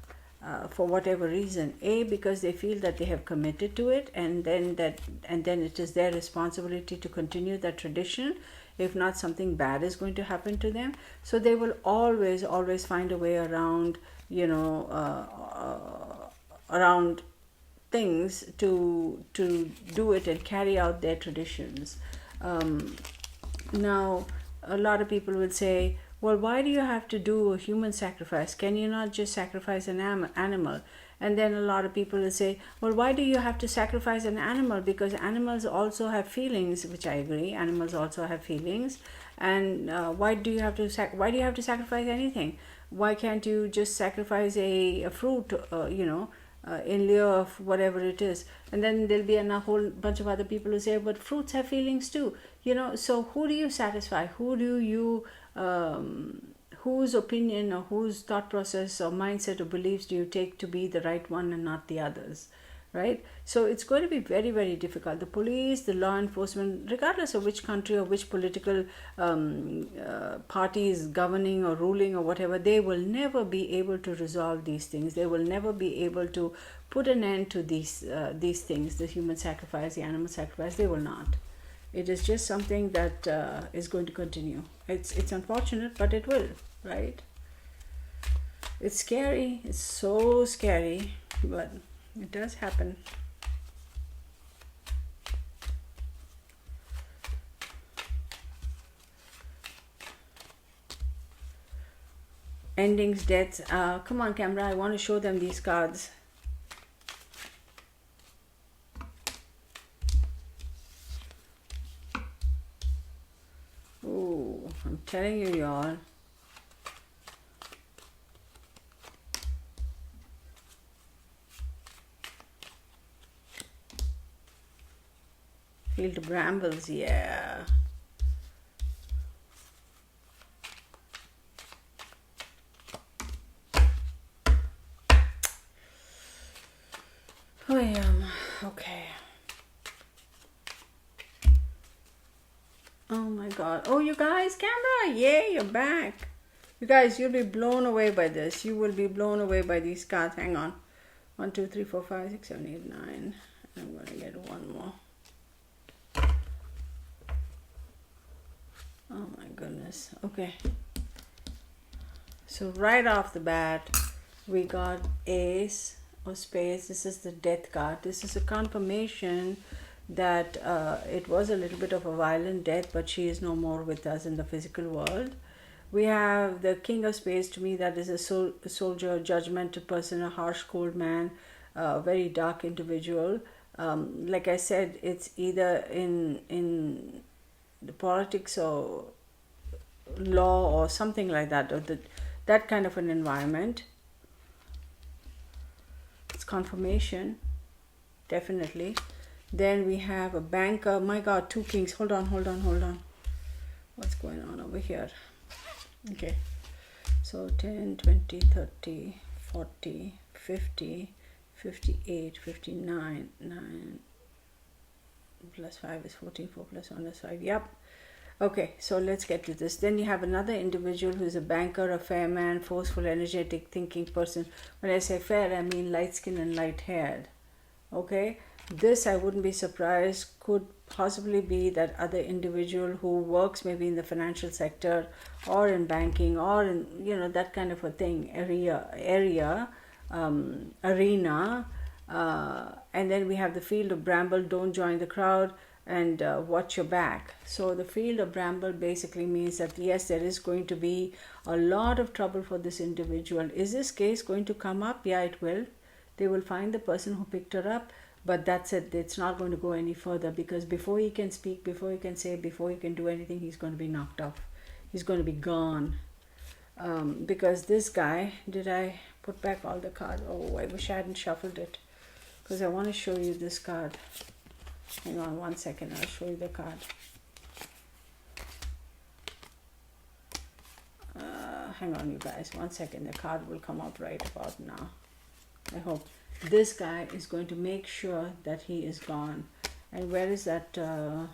For whatever reason, because they feel that they have committed to it, and then it is their responsibility to continue that tradition. If not, something bad is going to happen to them, so they will always find a way around around things to do it and carry out their traditions. Now a lot of people will say, well, why do you have to do a human sacrifice? Can you not just sacrifice an animal? And then a lot of people will say, well, why do you have to sacrifice an animal? Because animals also have feelings, which I agree. Animals also have feelings. And why do you have to sacrifice anything? Why can't you just sacrifice a fruit, in lieu of whatever it is? And then there'll be a whole bunch of other people who say, but fruits have feelings too. So who do you satisfy? Who do you whose opinion or whose thought process or mindset or beliefs do you take to be the right one and not the others, right? So it's going to be very, very difficult. The police, the law enforcement, regardless of which country or which political party is governing or ruling or whatever, they will never be able to resolve these things. They will never be able to put an end to these things, the human sacrifice, the animal sacrifice. They will not. It is just something that is going to continue. It's unfortunate, but it will, right? It's scary. It's so scary, but it does happen. Endings, deaths. Come on, camera. I want to show them these cards. Oh, I'm telling you, y'all. Field of brambles, yeah. Oh, yeah. Okay. Oh my god. Oh, you guys, camera, yay, you're back. You guys, you'll be blown away by this. You will be blown away by these cards. Hang on. 1, 2, 3, 4, 5, 6, 7, 8, 9. I'm going to get one more. Oh my goodness. Okay. So right off the bat, we got Ace of Spades. This is the Death card. This is a confirmation that it was a little bit of a violent death, but she is no more with us in the physical world. We have the King of Spades. To me, that is a soldier, a judgmental person, a harsh, cold man, a very dark individual. Like I said, it's either in the politics or law or something like that, or that kind of an environment. It's confirmation, definitely. Then we have a banker. My god, 2 kings. Hold on. What's going on over here? Okay, so 10, 20, 30, 40, 50, 58, 59, 9 plus 5 is 14, 4 plus 1 is 5. Yep. Okay, so let's get to this. Then you have another individual who is a banker, a fair man, forceful, energetic, thinking person. When I say fair, I mean light skin and light haired. Okay, this, I wouldn't be surprised, could possibly be that other individual who works maybe in the financial sector or in banking or in that kind of a thing, arena. And then we have the field of bramble. Don't join the crowd and watch your back. So the field of bramble basically means that yes, there is going to be a lot of trouble for this individual. Is this case going to come up? Yeah, it will. They will find the person who picked her up, But that's it. It's not going to go any further, because before he can speak, before he can say, before he can do anything, he's going to be knocked off. He's going to be gone. Because this guy, did I put back all the cards? Oh, I wish I hadn't shuffled it, because I want to show you this card. Hang on 1 second, I'll show you the card. Hang on, you guys, 1 second. The card will come out right about now. I hope. This guy is going to make sure that he is gone. And where is that? The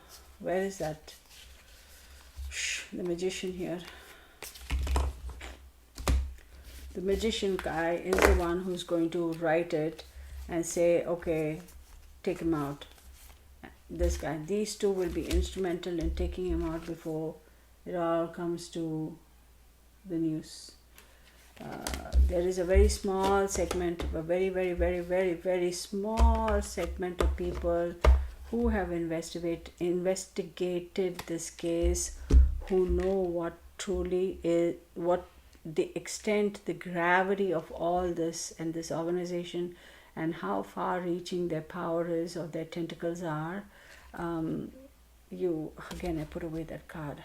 magician here. The magician guy is the one who's going to write it and say, okay, take him out. This guy. These two will be instrumental in taking him out before it all comes to the news. There is a very small segment, a very, very, very, very, very small segment of people who have investigated this case, who know what truly is, what the extent, the gravity of all this and this organization, and how far-reaching their power is, or their tentacles are. Again, I put away that card.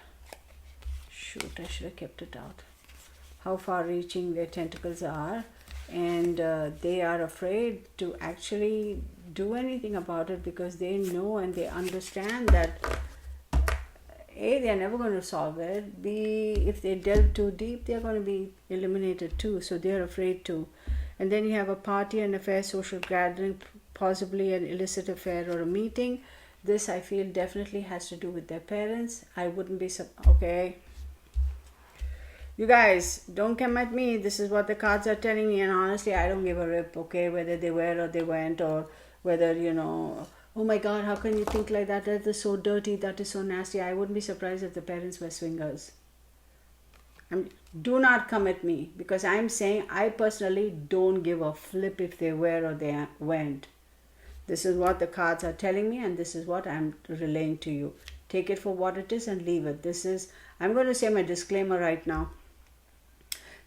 Shoot, I should have kept it out. How far-reaching their tentacles are, and they are afraid to actually do anything about it, because they know and they understand that A, they are never going to solve it. B, if they delve too deep, they are going to be eliminated too, so they are afraid to. And then you have a party, an affair, social gathering, possibly an illicit affair or a meeting. This, I feel, definitely has to do with their parents. I wouldn't be okay. You guys, don't come at me. This is what the cards are telling me, and honestly, I don't give a rip, okay, whether they were or they went, or whether, oh my God, how can you think like that? That is so dirty, that is so nasty. I wouldn't be surprised if the parents were swingers. Do not come at me, because I'm saying I personally don't give a flip if they were or they went. This is what the cards are telling me, and this is what I'm relaying to you. Take it for what it is and leave it. I'm going to say my disclaimer right now.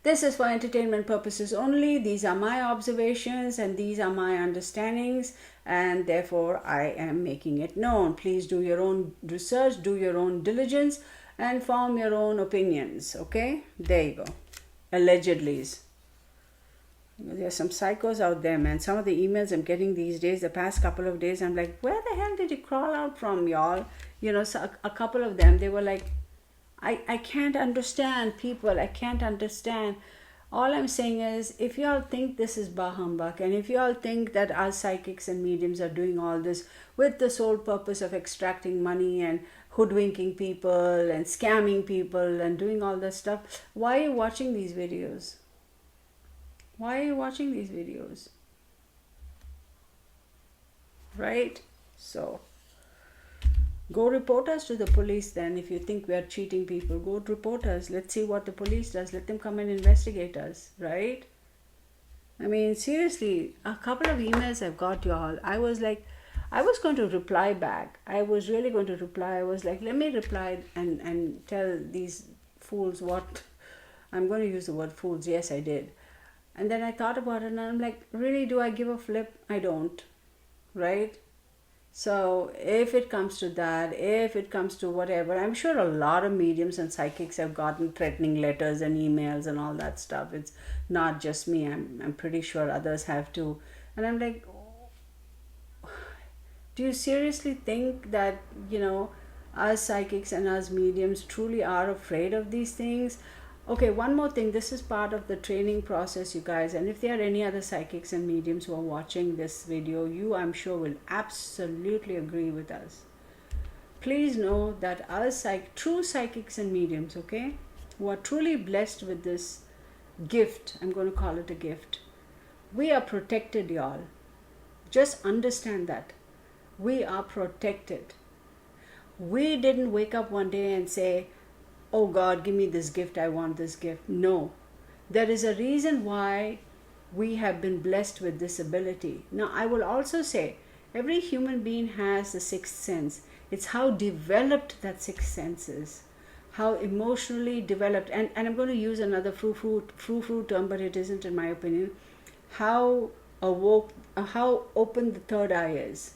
This is for entertainment purposes only. These are my observations and these are my understandings, and therefore I am making it known. Please do your own research, do your own diligence, and form your own opinions. Okay? There you go. Allegedly. There are some psychos out there, man. Some of the emails I'm getting these days, the past couple of days, I'm like, where the hell did you crawl out from, y'all? So a couple of them, they were like, I can't understand people. I can't understand. All I'm saying is, if you all think this is bah humbug, and if you all think that our psychics and mediums are doing all this with the sole purpose of extracting money and hoodwinking people and scamming people and doing all this stuff, why are you watching these videos? Why are you watching these videos? Right? So, go report us to the police then. If you think we are cheating people, go report us. Let's see what the police does. Let them come and investigate us, right? I mean, seriously, a couple of emails I've got, y'all. I was going to reply back. I was really going to reply. I was like, let me reply and tell these fools what... I'm going to use the word fools. Yes, I did. And then I thought about it and I'm like, really, do I give a flip? I don't, right? So if it comes to that, if it comes to whatever, I'm sure a lot of mediums and psychics have gotten threatening letters and emails and all that stuff. It's not just me. I'm pretty sure others have too. And I'm like, do you seriously think that, us psychics and us mediums truly are afraid of these things? Okay, one more thing. This is part of the training process, you guys. And if there are any other psychics and mediums who are watching this video, you, I'm sure, will absolutely agree with us. Please know that us true psychics and mediums, okay, who are truly blessed with this gift, I'm going to call it a gift, we are protected, y'all. Just understand that. We are protected. We didn't wake up one day and say, oh God, give me this gift, I want this gift. No. There is a reason why we have been blessed with this ability. Now, I will also say, every human being has the sixth sense. It's how developed that sixth sense is. How emotionally developed, and I'm going to use another frou-frou term, but it isn't in my opinion. How awoke, how open the third eye is.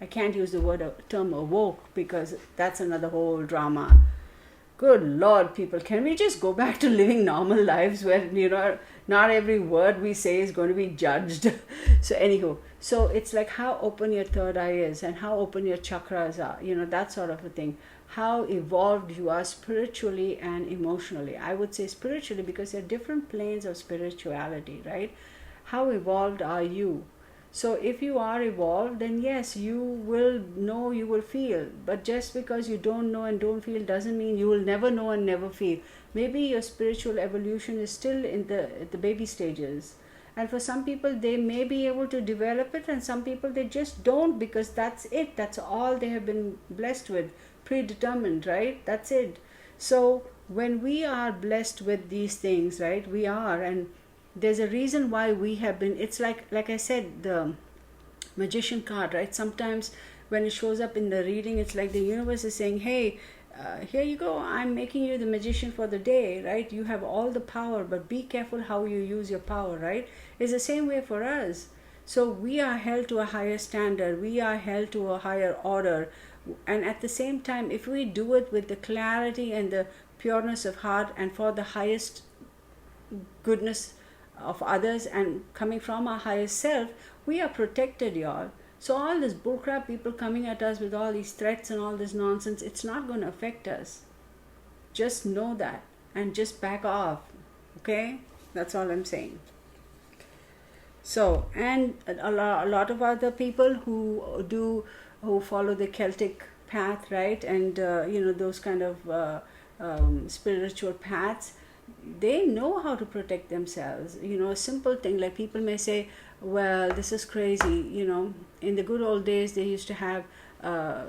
I can't use the term awoke because that's another whole drama. Good Lord, people, can we just go back to living normal lives where, not every word we say is going to be judged? So anywho, so it's like how open your third eye is and how open your chakras are, that sort of a thing. How evolved you are spiritually and emotionally. I would say spiritually because there are different planes of spirituality, right? How evolved are you? So if you are evolved, then yes, you will know, you will feel. But just because you don't know and don't feel doesn't mean you will never know and never feel. Maybe your spiritual evolution is still in the baby stages. And for some people, they may be able to develop it, and some people, they just don't, because that's it. That's all they have been blessed with, predetermined, right? That's it. So when we are blessed with these things, right, we are, and there's a reason why we have been, it's like I said, the magician card, right? Sometimes when it shows up in the reading, it's like the universe is saying, hey, here you go, I'm making you the magician for the day, right? You have all the power, but be careful how you use your power, right? It's the same way for us. So we are held to a higher standard, we are held to a higher order, and at the same time, if we do it with the clarity and the pureness of heart and for the highest goodness of others and coming from our highest self, we are protected, y'all. So all this bullcrap, people coming at us with all these threats and all this nonsense, it's not going to affect us. Just know that and just back off, okay? That's all I'm saying. So, and a lot of other people who follow the Celtic path, right? And those kind of spiritual paths, they know how to protect themselves. A simple thing, like people may say, well, this is crazy, in the good old days they used to have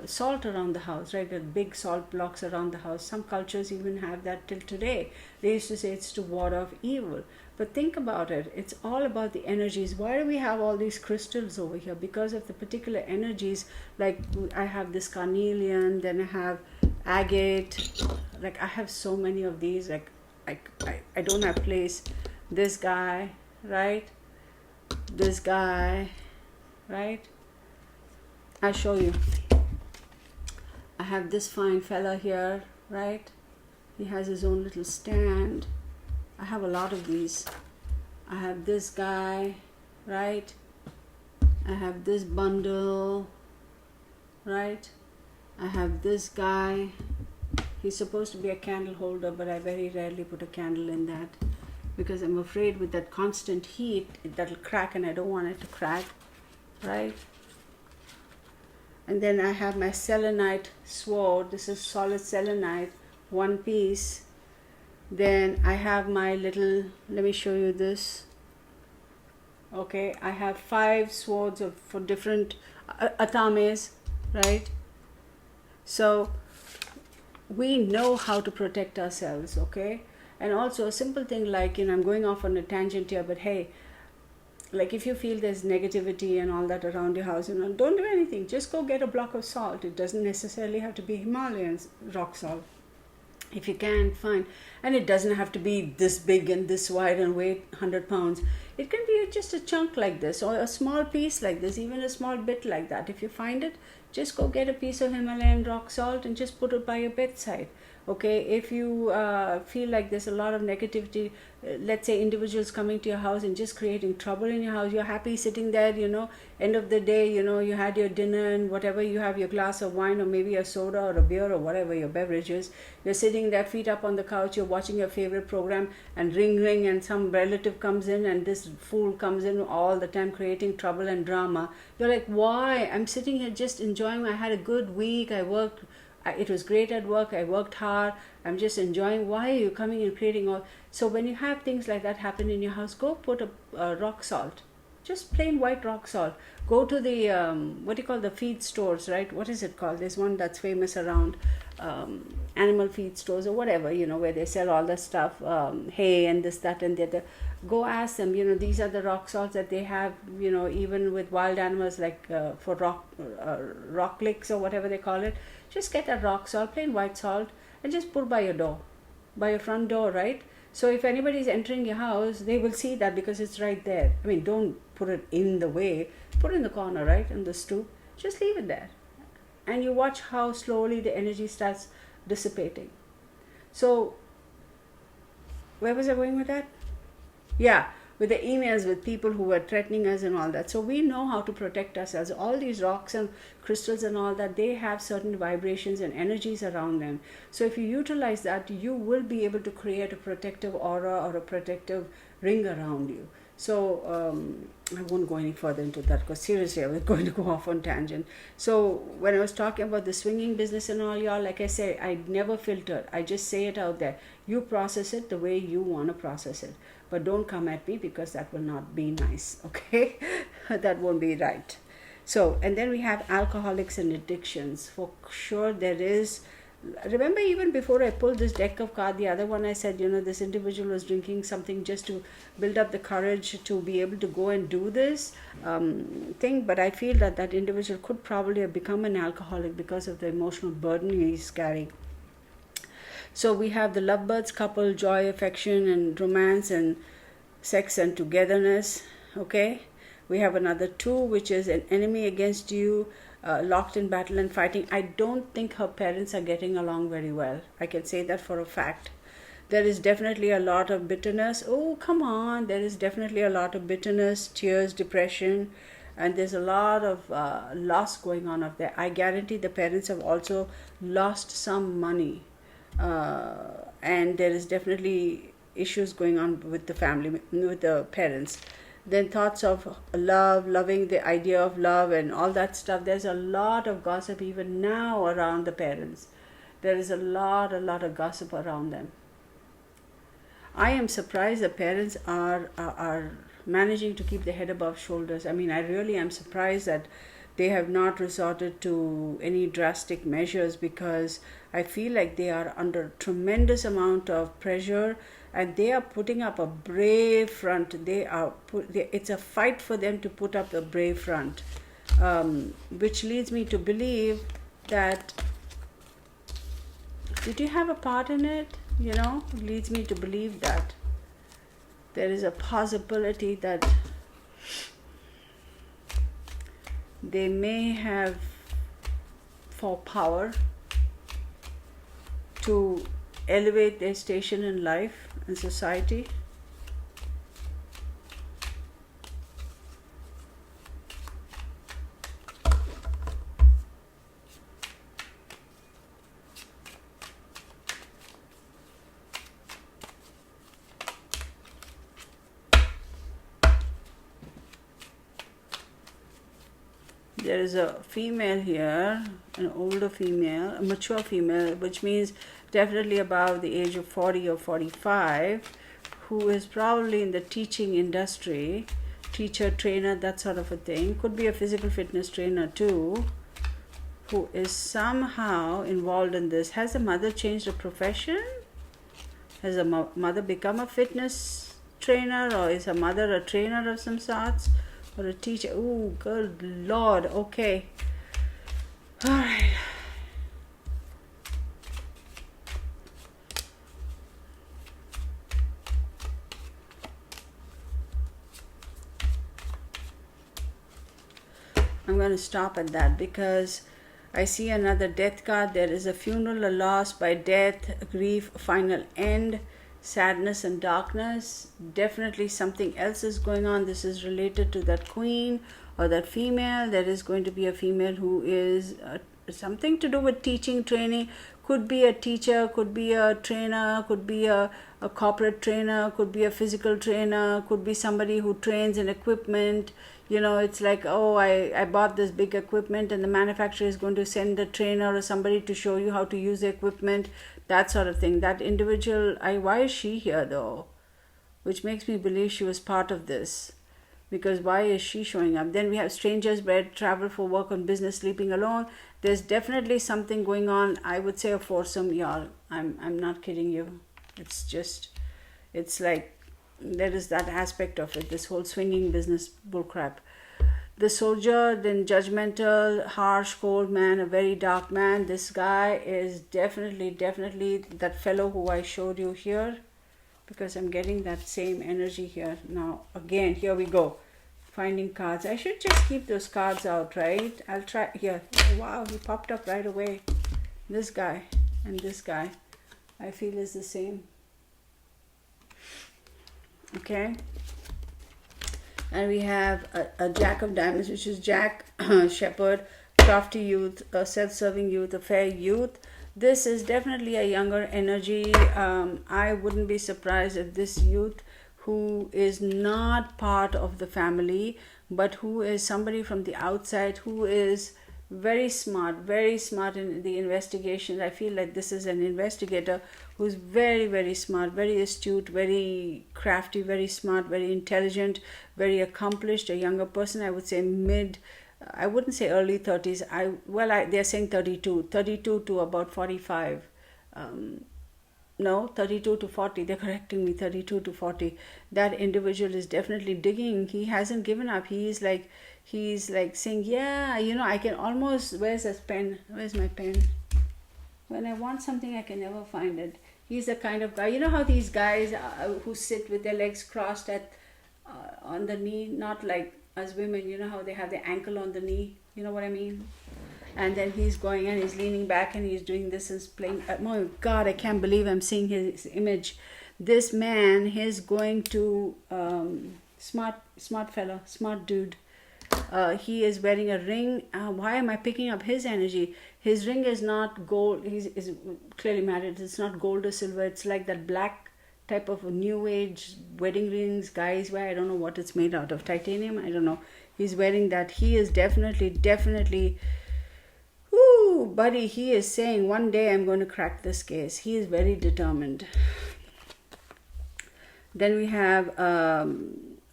salt around the house, right? The big salt blocks around the house. Some cultures even have that till today. They used to say it's to ward off evil. But think about it, it's all about the energies. Why do we have all these crystals over here? Because of the particular energies. Like I have this carnelian, then I have agate, like I have so many of these, like I don't have place. This guy, right? This guy, right? I'll show you. I have this fine fella here, right? He has his own little stand. I have a lot of these. I have this guy, right? I have this bundle, right? I have this guy. He's supposed to be a candle holder, but I very rarely put a candle in that because I'm afraid with that constant heat, that'll crack, and I don't want it to crack, right? And then I have my selenite sword. This is solid selenite, one piece. Then I have my little, let me show you this. Okay, I have 5 swords for different atames, right? So we know how to protect ourselves, okay? And also a simple thing like, I'm going off on a tangent here, but hey, like if you feel there's negativity and all that around your house, don't do anything. Just go get a block of salt. It doesn't necessarily have to be Himalayan rock salt. If you can, fine. And it doesn't have to be this big and this wide and weigh 100 pounds. It can be just a chunk like this or a small piece like this, even a small bit like that. If you find it, just go get a piece of Himalayan rock salt and just put it by your bedside. Okay, if you feel like there's a lot of negativity, let's say individuals coming to your house and just creating trouble in your house, you're happy sitting there, end of the day, you had your dinner and whatever, you have your glass of wine or maybe a soda or a beer or whatever your beverage is, you're sitting there, feet up on the couch, you're watching your favorite program, and ring and some relative comes in and this fool comes in all the time creating trouble and drama. You're like, why? I'm sitting here just enjoying, I had a good week, I worked, it was great at work, I worked hard, I'm just enjoying. Why are you coming and creating all? So when you have things like that happen in your house, go put a rock salt, just plain white rock salt. Go to the the feed stores, right? What is it called? There's one that's famous around, animal feed stores or whatever, where they sell all the stuff, hay and this, that and the other. Go ask them, these are the rock salts that they have, even with wild animals, like for rock licks or whatever they call it. Just get a rock salt, plain white salt, and just put by your door, by your front door, right? So if anybody is entering your house, they will see that because it's right there. I mean, don't put it in the way, put it in the corner, right, in the stoop. Just leave it there. And you watch how slowly the energy starts dissipating. So, where was I going with that? Yeah, with the emails with people who were threatening us and all that. So we know how to protect ourselves. All these rocks and crystals and all that, they have certain vibrations and energies around them. So if you utilize that, you will be able to create a protective aura or a protective ring around you. So I won't go any further into that because seriously I was going to go off on tangent. So when I was talking about the swinging business and all, y'all, like I say, I never filter. I just say it out there. You process it the way you want to process it. But don't come at me because that will not be nice, okay? That won't be right. So, and then we have alcoholics and addictions. For sure there is, remember even before I pulled this deck of cards, the other one I said, this individual was drinking something just to build up the courage to be able to go and do this thing. But I feel that that individual could probably have become an alcoholic because of the emotional burden he's carrying. So we have the lovebirds couple, joy, affection, and romance, and sex and togetherness. Okay, we have another 2, which is an enemy against you, locked in battle and fighting. I don't think her parents are getting along very well. I can say that for a fact. There is definitely a lot of bitterness. Oh, come on. There is definitely a lot of bitterness, tears, depression, and there's a lot of loss going on up there. I guarantee the parents have also lost some money. And there is definitely issues going on with the family, with the parents. Then thoughts of love, loving, the idea of love and all that stuff. There's a lot of gossip even now around the parents. There is a lot of gossip around them. I am surprised the parents are managing to keep their head above shoulders. I mean, I really am surprised that they have not resorted to any drastic measures, because I feel like they are under tremendous amount of pressure and they are putting up a brave front. It's a fight for them to put up a brave front, which leads me to believe that, did you have a part in it? It leads me to believe that there is a possibility that they may have, for power, to elevate their station in life and society. There is a female here, an older female, a mature female, which means definitely above the age of 40 or 45, who is probably in the teaching industry, teacher, trainer, that sort of a thing. Could be a physical fitness trainer too, who is somehow involved in this. Has the mother changed her profession? Has the mother become a fitness trainer, or is her mother a trainer of some sorts? Or a teacher? Oh, good Lord. Okay. All right. I'm going to stop at that because I see another death card. There is a funeral, a loss by death, grief, final end, sadness and darkness. Definitely something else is going on. This is related to that queen or that female. There is going to be a female who is something to do with teaching, training. Could be a teacher, could be a trainer, could be a corporate trainer, could be a physical trainer, could be somebody who trains in equipment. It's like, oh, I bought this big equipment and the manufacturer is going to send a trainer or somebody to show you how to use the equipment. That sort of thing. That individual, why is she here though? Which makes me believe she was part of this. Because why is she showing up? Then we have strangers, bred, travel for work, on business, sleeping alone. There's definitely something going on. I would say a foursome, y'all. I'm not kidding you. It's like there is that aspect of it. This whole swinging business bullcrap. The soldier, then judgmental, harsh, cold man, a very dark man. This guy is definitely that fellow who I showed you here because I'm getting that same energy here. Now, again, here we go. Finding cards. I should just keep those cards out, right? I'll try. Here. Wow, he popped up right away. This guy and this guy, I feel is the same. Okay. And we have a Jack of Diamonds, which is Jack, Shepherd, crafty youth, a self-serving youth, a fair youth. This is definitely a younger energy. I wouldn't be surprised if this youth who is not part of the family, but who is somebody from the outside, who is very smart in the investigation. I feel like this is an investigator who's very, very smart, very astute, very crafty, very smart, very intelligent, very accomplished, a younger person. I would say I wouldn't say early 30s. They're saying 32 to about 45. No, 32 to 40. They're correcting me, 32 to 40. That individual is definitely digging. He hasn't given up. He's like saying, yeah, I can almost, where's his pen? Where's my pen? When I want something, I can never find it. He's the kind of guy, you know how these guys who sit with their legs crossed on the knee, not like us women, you know how they have their ankle on the knee, you know what I mean? And then he's going and he's leaning back and he's doing this and playing. Oh my God, I can't believe I'm seeing his image. This man, he's going to, smart fella, smart dude. He is wearing a ring. Why am I picking up his energy? His ring is not gold. He's clearly married. It's not gold or silver. It's like that black type of new age wedding rings guys wear. I don't know what it's made out of. Titanium? I don't know. He's wearing that. He is definitely... Whoo, buddy, he is saying one day I'm going to crack this case. He is very determined. Then we have a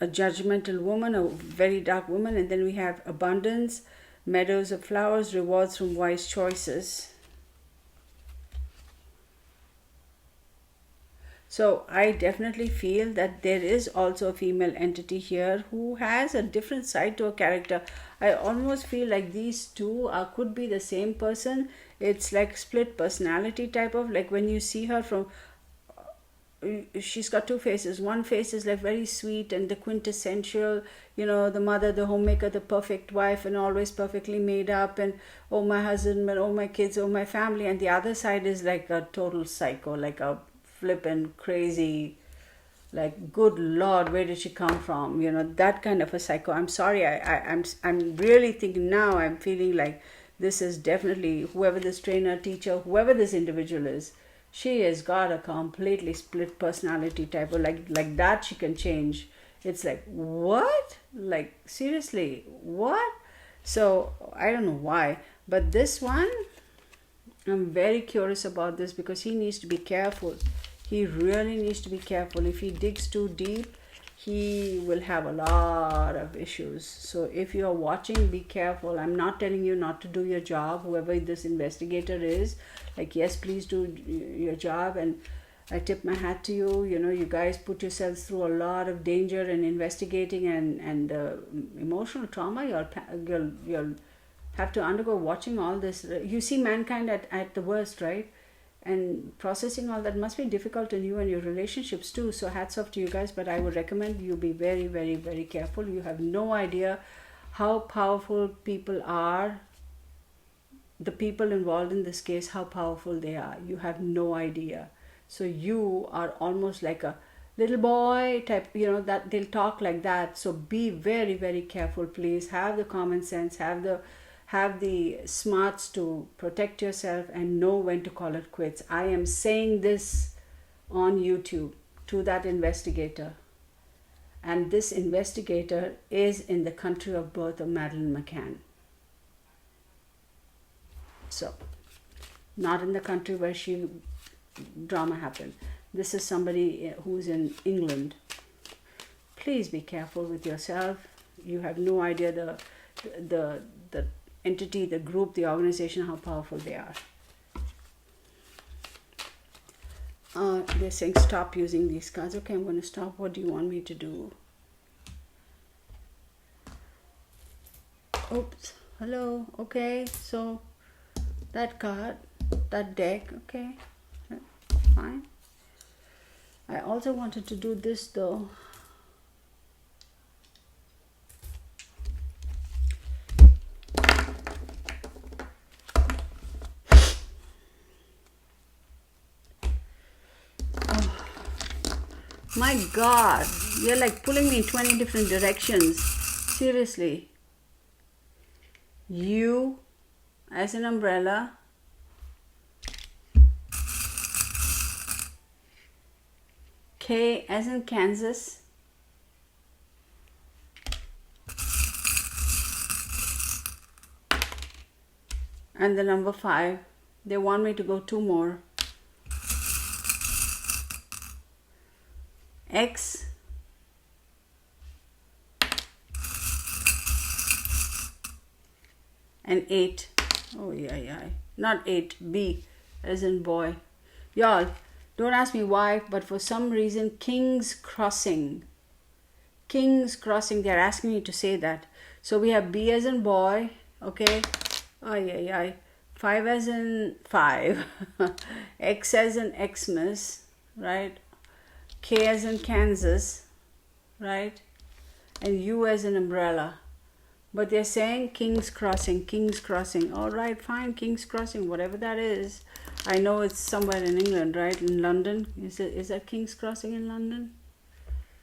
judgmental woman, a very dark woman, and then we have abundance, meadows of flowers, rewards from wise choices. So I definitely feel that there is also a female entity here who has a different side to a character. I almost feel like these two could be the same person. It's like split personality type of, like when you see her from, she's got two faces. One face is like very sweet and the quintessential, the mother, the homemaker, the perfect wife, and always perfectly made up, and oh my husband, oh my kids, oh my family. And the other side is like a total psycho, like a flippin' crazy, like, good Lord, where did she come from? That kind of a psycho. I'm sorry, I'm really thinking now, I'm feeling like this is definitely whoever this trainer, teacher, whoever this individual is, she has got a completely split personality type of, like that she can change. It's like, what? Like, seriously, what? So I don't know why, but this one, I'm very curious about this because he needs to be careful. He really needs to be careful. If he digs too deep, he will have a lot of issues. So if you're watching, be careful. I'm not telling you not to do your job, whoever this investigator is. Like, yes, please do your job, and I tip my hat to you. You guys put yourselves through a lot of danger in investigating and emotional trauma. You'll have to undergo watching all this. You see mankind at the worst, right? And processing all that must be difficult in you and your relationships too. So hats off to you guys, but I would recommend you be very, very, very careful. You have no idea how powerful people are. The people involved in this case, how powerful they are. You have no idea. So you are almost like a little boy type, that they'll talk like that. So be very, very careful, please. Have the common sense, have the smarts to protect yourself and know when to call it quits. I am saying this on YouTube to that investigator. And this investigator is in the country of birth of Madeleine McCann. So, not in the country where drama happened. This is somebody who's in England. Please be careful with yourself. You have no idea the entity, the group, the organization, how powerful they are. They're saying stop using these cards. Okay, I'm going to stop. What do you want me to do? Oops. Hello. Okay, so that card, that deck, okay, fine. I also wanted to do this though. My God, you're like pulling me in 20 different directions. Seriously. U as an umbrella. K as in Kansas. And the number 5. They want me to go 2 more. X and 8. Oh yeah. Not 8. B as in boy. Y'all, don't ask me why, but for some reason, King's Crossing, they're asking me to say that. So we have B as in boy, okay? Oh yeah. 5 as in 5. X as in Xmas, right? K as in Kansas, right? And U as an umbrella. But they're saying King's Crossing. All right, fine, King's Crossing, whatever that is. I know it's somewhere in England, right? In London. Is that King's Crossing in London?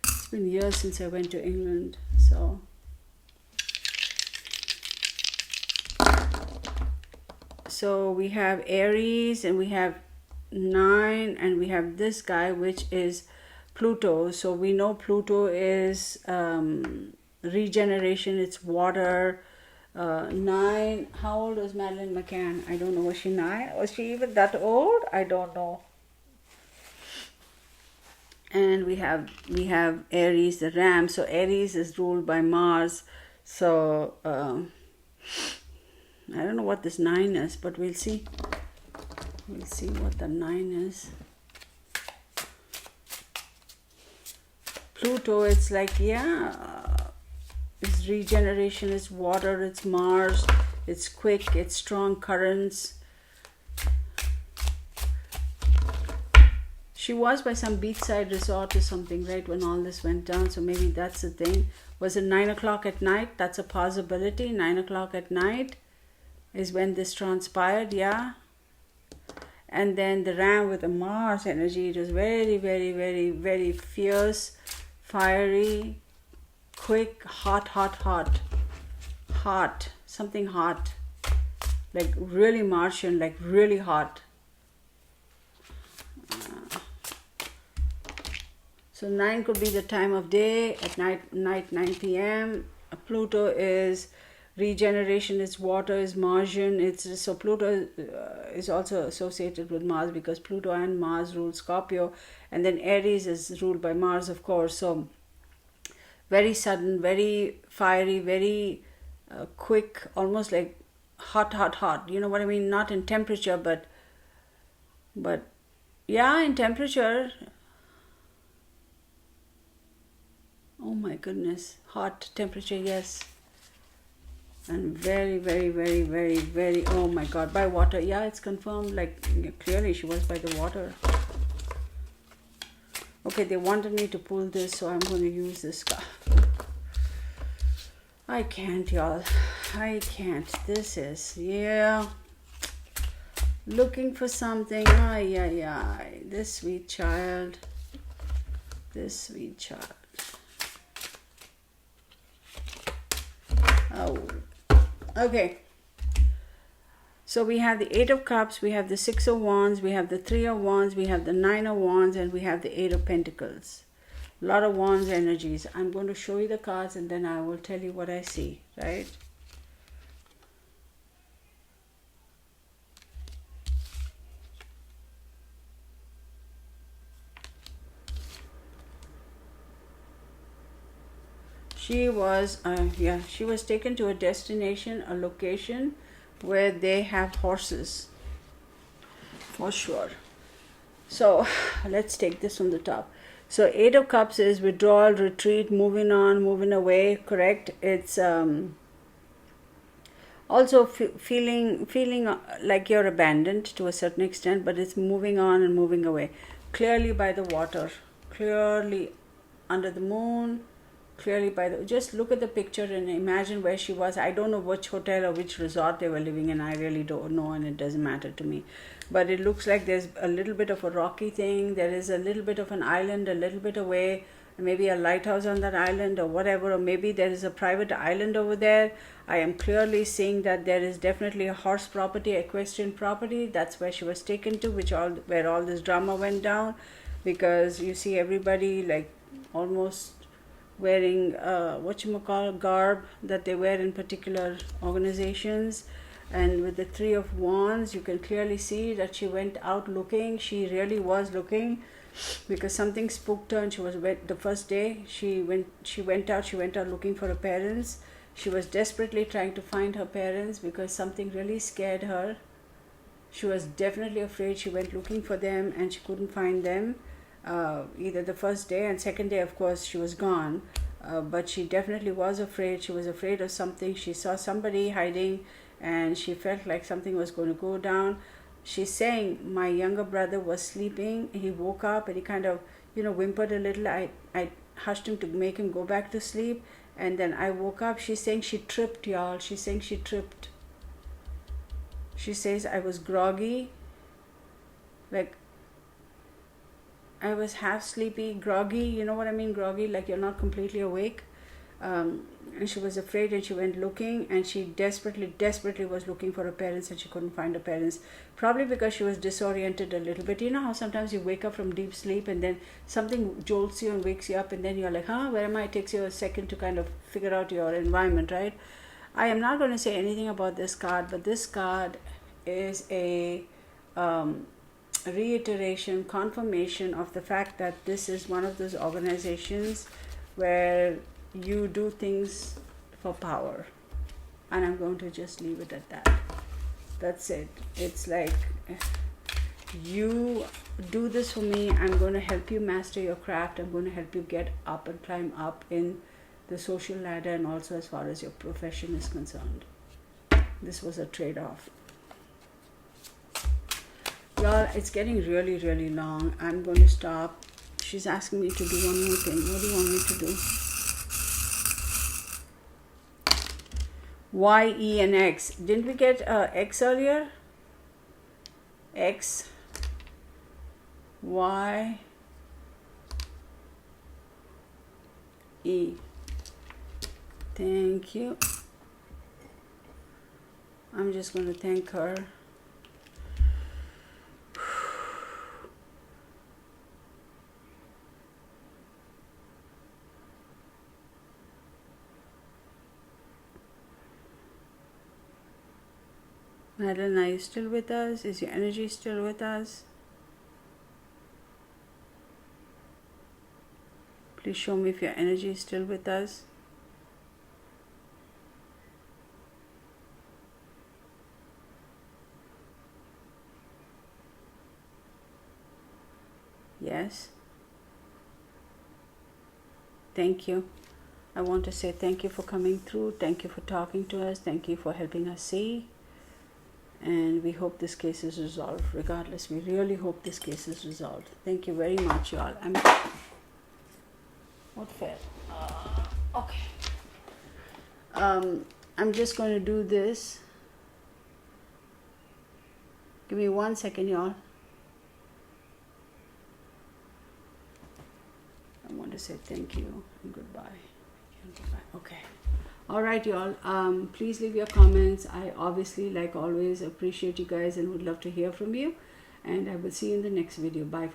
It's been years since I went to England, so. So we have Aries and we have 9 and we have this guy which is Pluto. So we know Pluto is regeneration, it's water. 9, how old is Madeleine McCann? I don't know. Was she 9? Was she even that old? I don't know. And we have Aries, the ram. So Aries is ruled by Mars. So I don't know what this 9 is, but we'll see. We'll see what the 9 is. Pluto, it's like, it's regeneration, it's water, it's Mars, it's quick, it's strong currents. She was by some beachside resort or something, right, when all this went down, so maybe that's the thing. Was it 9 o'clock at night? That's a possibility. 9 o'clock at night is when this transpired, yeah. And then the ram with the Mars energy, it was very, very, very, very fierce, fiery, quick, hot, something hot, like really Martian, like really hot. So 9 could be the time of day. At night 9 p.m. Pluto is regeneration, it's water, is Martian. So Pluto is also associated with Mars because Pluto and Mars rule Scorpio, and then Aries is ruled by Mars, of course. So very sudden, very fiery, very quick, almost like hot. You know what I mean? Not in temperature, but yeah, in temperature. Oh my goodness, hot temperature, yes. And very, very, very, very, very, oh my God, by water. Yeah, it's confirmed, like clearly she was by the water. Okay, they wanted me to pull this, so I'm going to use this card. I can't, y'all. I can't. This is, looking for something. This sweet child. Oh, okay. So we have the 8 of Cups, we have the 6 of Wands, we have the 3 of Wands, we have the 9 of Wands, and we have the 8 of Pentacles. A lot of Wands energies. I'm going to show you the cards and then I will tell you what I see, right? She was taken to a destination, a location where they have horses, for sure. So let's take this from the top. So 8 of Cups is withdrawal, retreat, moving on, moving away, correct? It's also feeling like you're abandoned to a certain extent, but it's moving on and moving away. Clearly by the water, clearly under the moon, clearly by the, just look at the picture and imagine where she was. I don't know which hotel or which resort they were living in. I really don't know, and it doesn't matter to me. But it looks like there's a little bit of a rocky thing. There is a little bit of an island a little bit away, maybe a lighthouse on that island or whatever, or maybe there is a private island over there. I am clearly seeing that there is definitely a horse property, equestrian property. That's where she was taken to, where all this drama went down, because you see everybody like almost wearing garb that they wear in particular organizations. And with the Three of Wands, you can clearly see that she went out looking. She really was looking, because something spooked her, and she was the first day she went out looking for her parents. She was desperately trying to find her parents because something really scared her. She was definitely afraid. She went looking for them and she couldn't find them, either the first day, and second day of course she was gone, but she definitely was afraid. She was afraid of something. She saw somebody hiding and she felt like something was going to go down. She's saying, my younger brother was sleeping. He woke up and he kind of, whimpered a little. I hushed him to make him go back to sleep. And then I woke up. She's saying she tripped, y'all. She's saying she tripped. She says, I was groggy. Like, I was half sleepy, groggy. You know what I mean? Groggy, like you're not completely awake. And she was afraid, and she went looking, and she desperately was looking for her parents, and she couldn't find her parents, probably because she was disoriented a little bit. You know how sometimes you wake up from deep sleep and then something jolts you and wakes you up, and then you're like, where am I? It takes you a second to kind of figure out your environment, right? I am not going to say anything about this card, but this card is a reiteration, confirmation of the fact that this is one of those organizations where you do things for power, and I'm going to just leave it at that. That's it. It's like, you do this for me, I'm going to help you master your craft, I'm going to help you get up and climb up in the social ladder, and also as far as your profession is concerned. This was a trade-off. Y'all, it's getting really, really long. I'm going to stop. She's asking me to do one more thing. What do you want me to do? Y, E, and X. Didn't we get X earlier? X, Y, E. Thank you. I'm just going to thank her. Madeleine, are you still with us? Is your energy still with us? Please show me if your energy is still with us. Yes. Thank you. I want to say thank you for coming through. Thank you for talking to us. Thank you for helping us see. And we hope this case is resolved. Regardless, we really hope this case is resolved. Thank you very much, y'all. What fell? Okay. I'm just going to do this. Give me 1 second, y'all. I want to say thank you and goodbye. Okay. All right, y'all. Please leave your comments. I obviously, like always, appreciate you guys and would love to hear from you. And I will see you in the next video. Bye for now.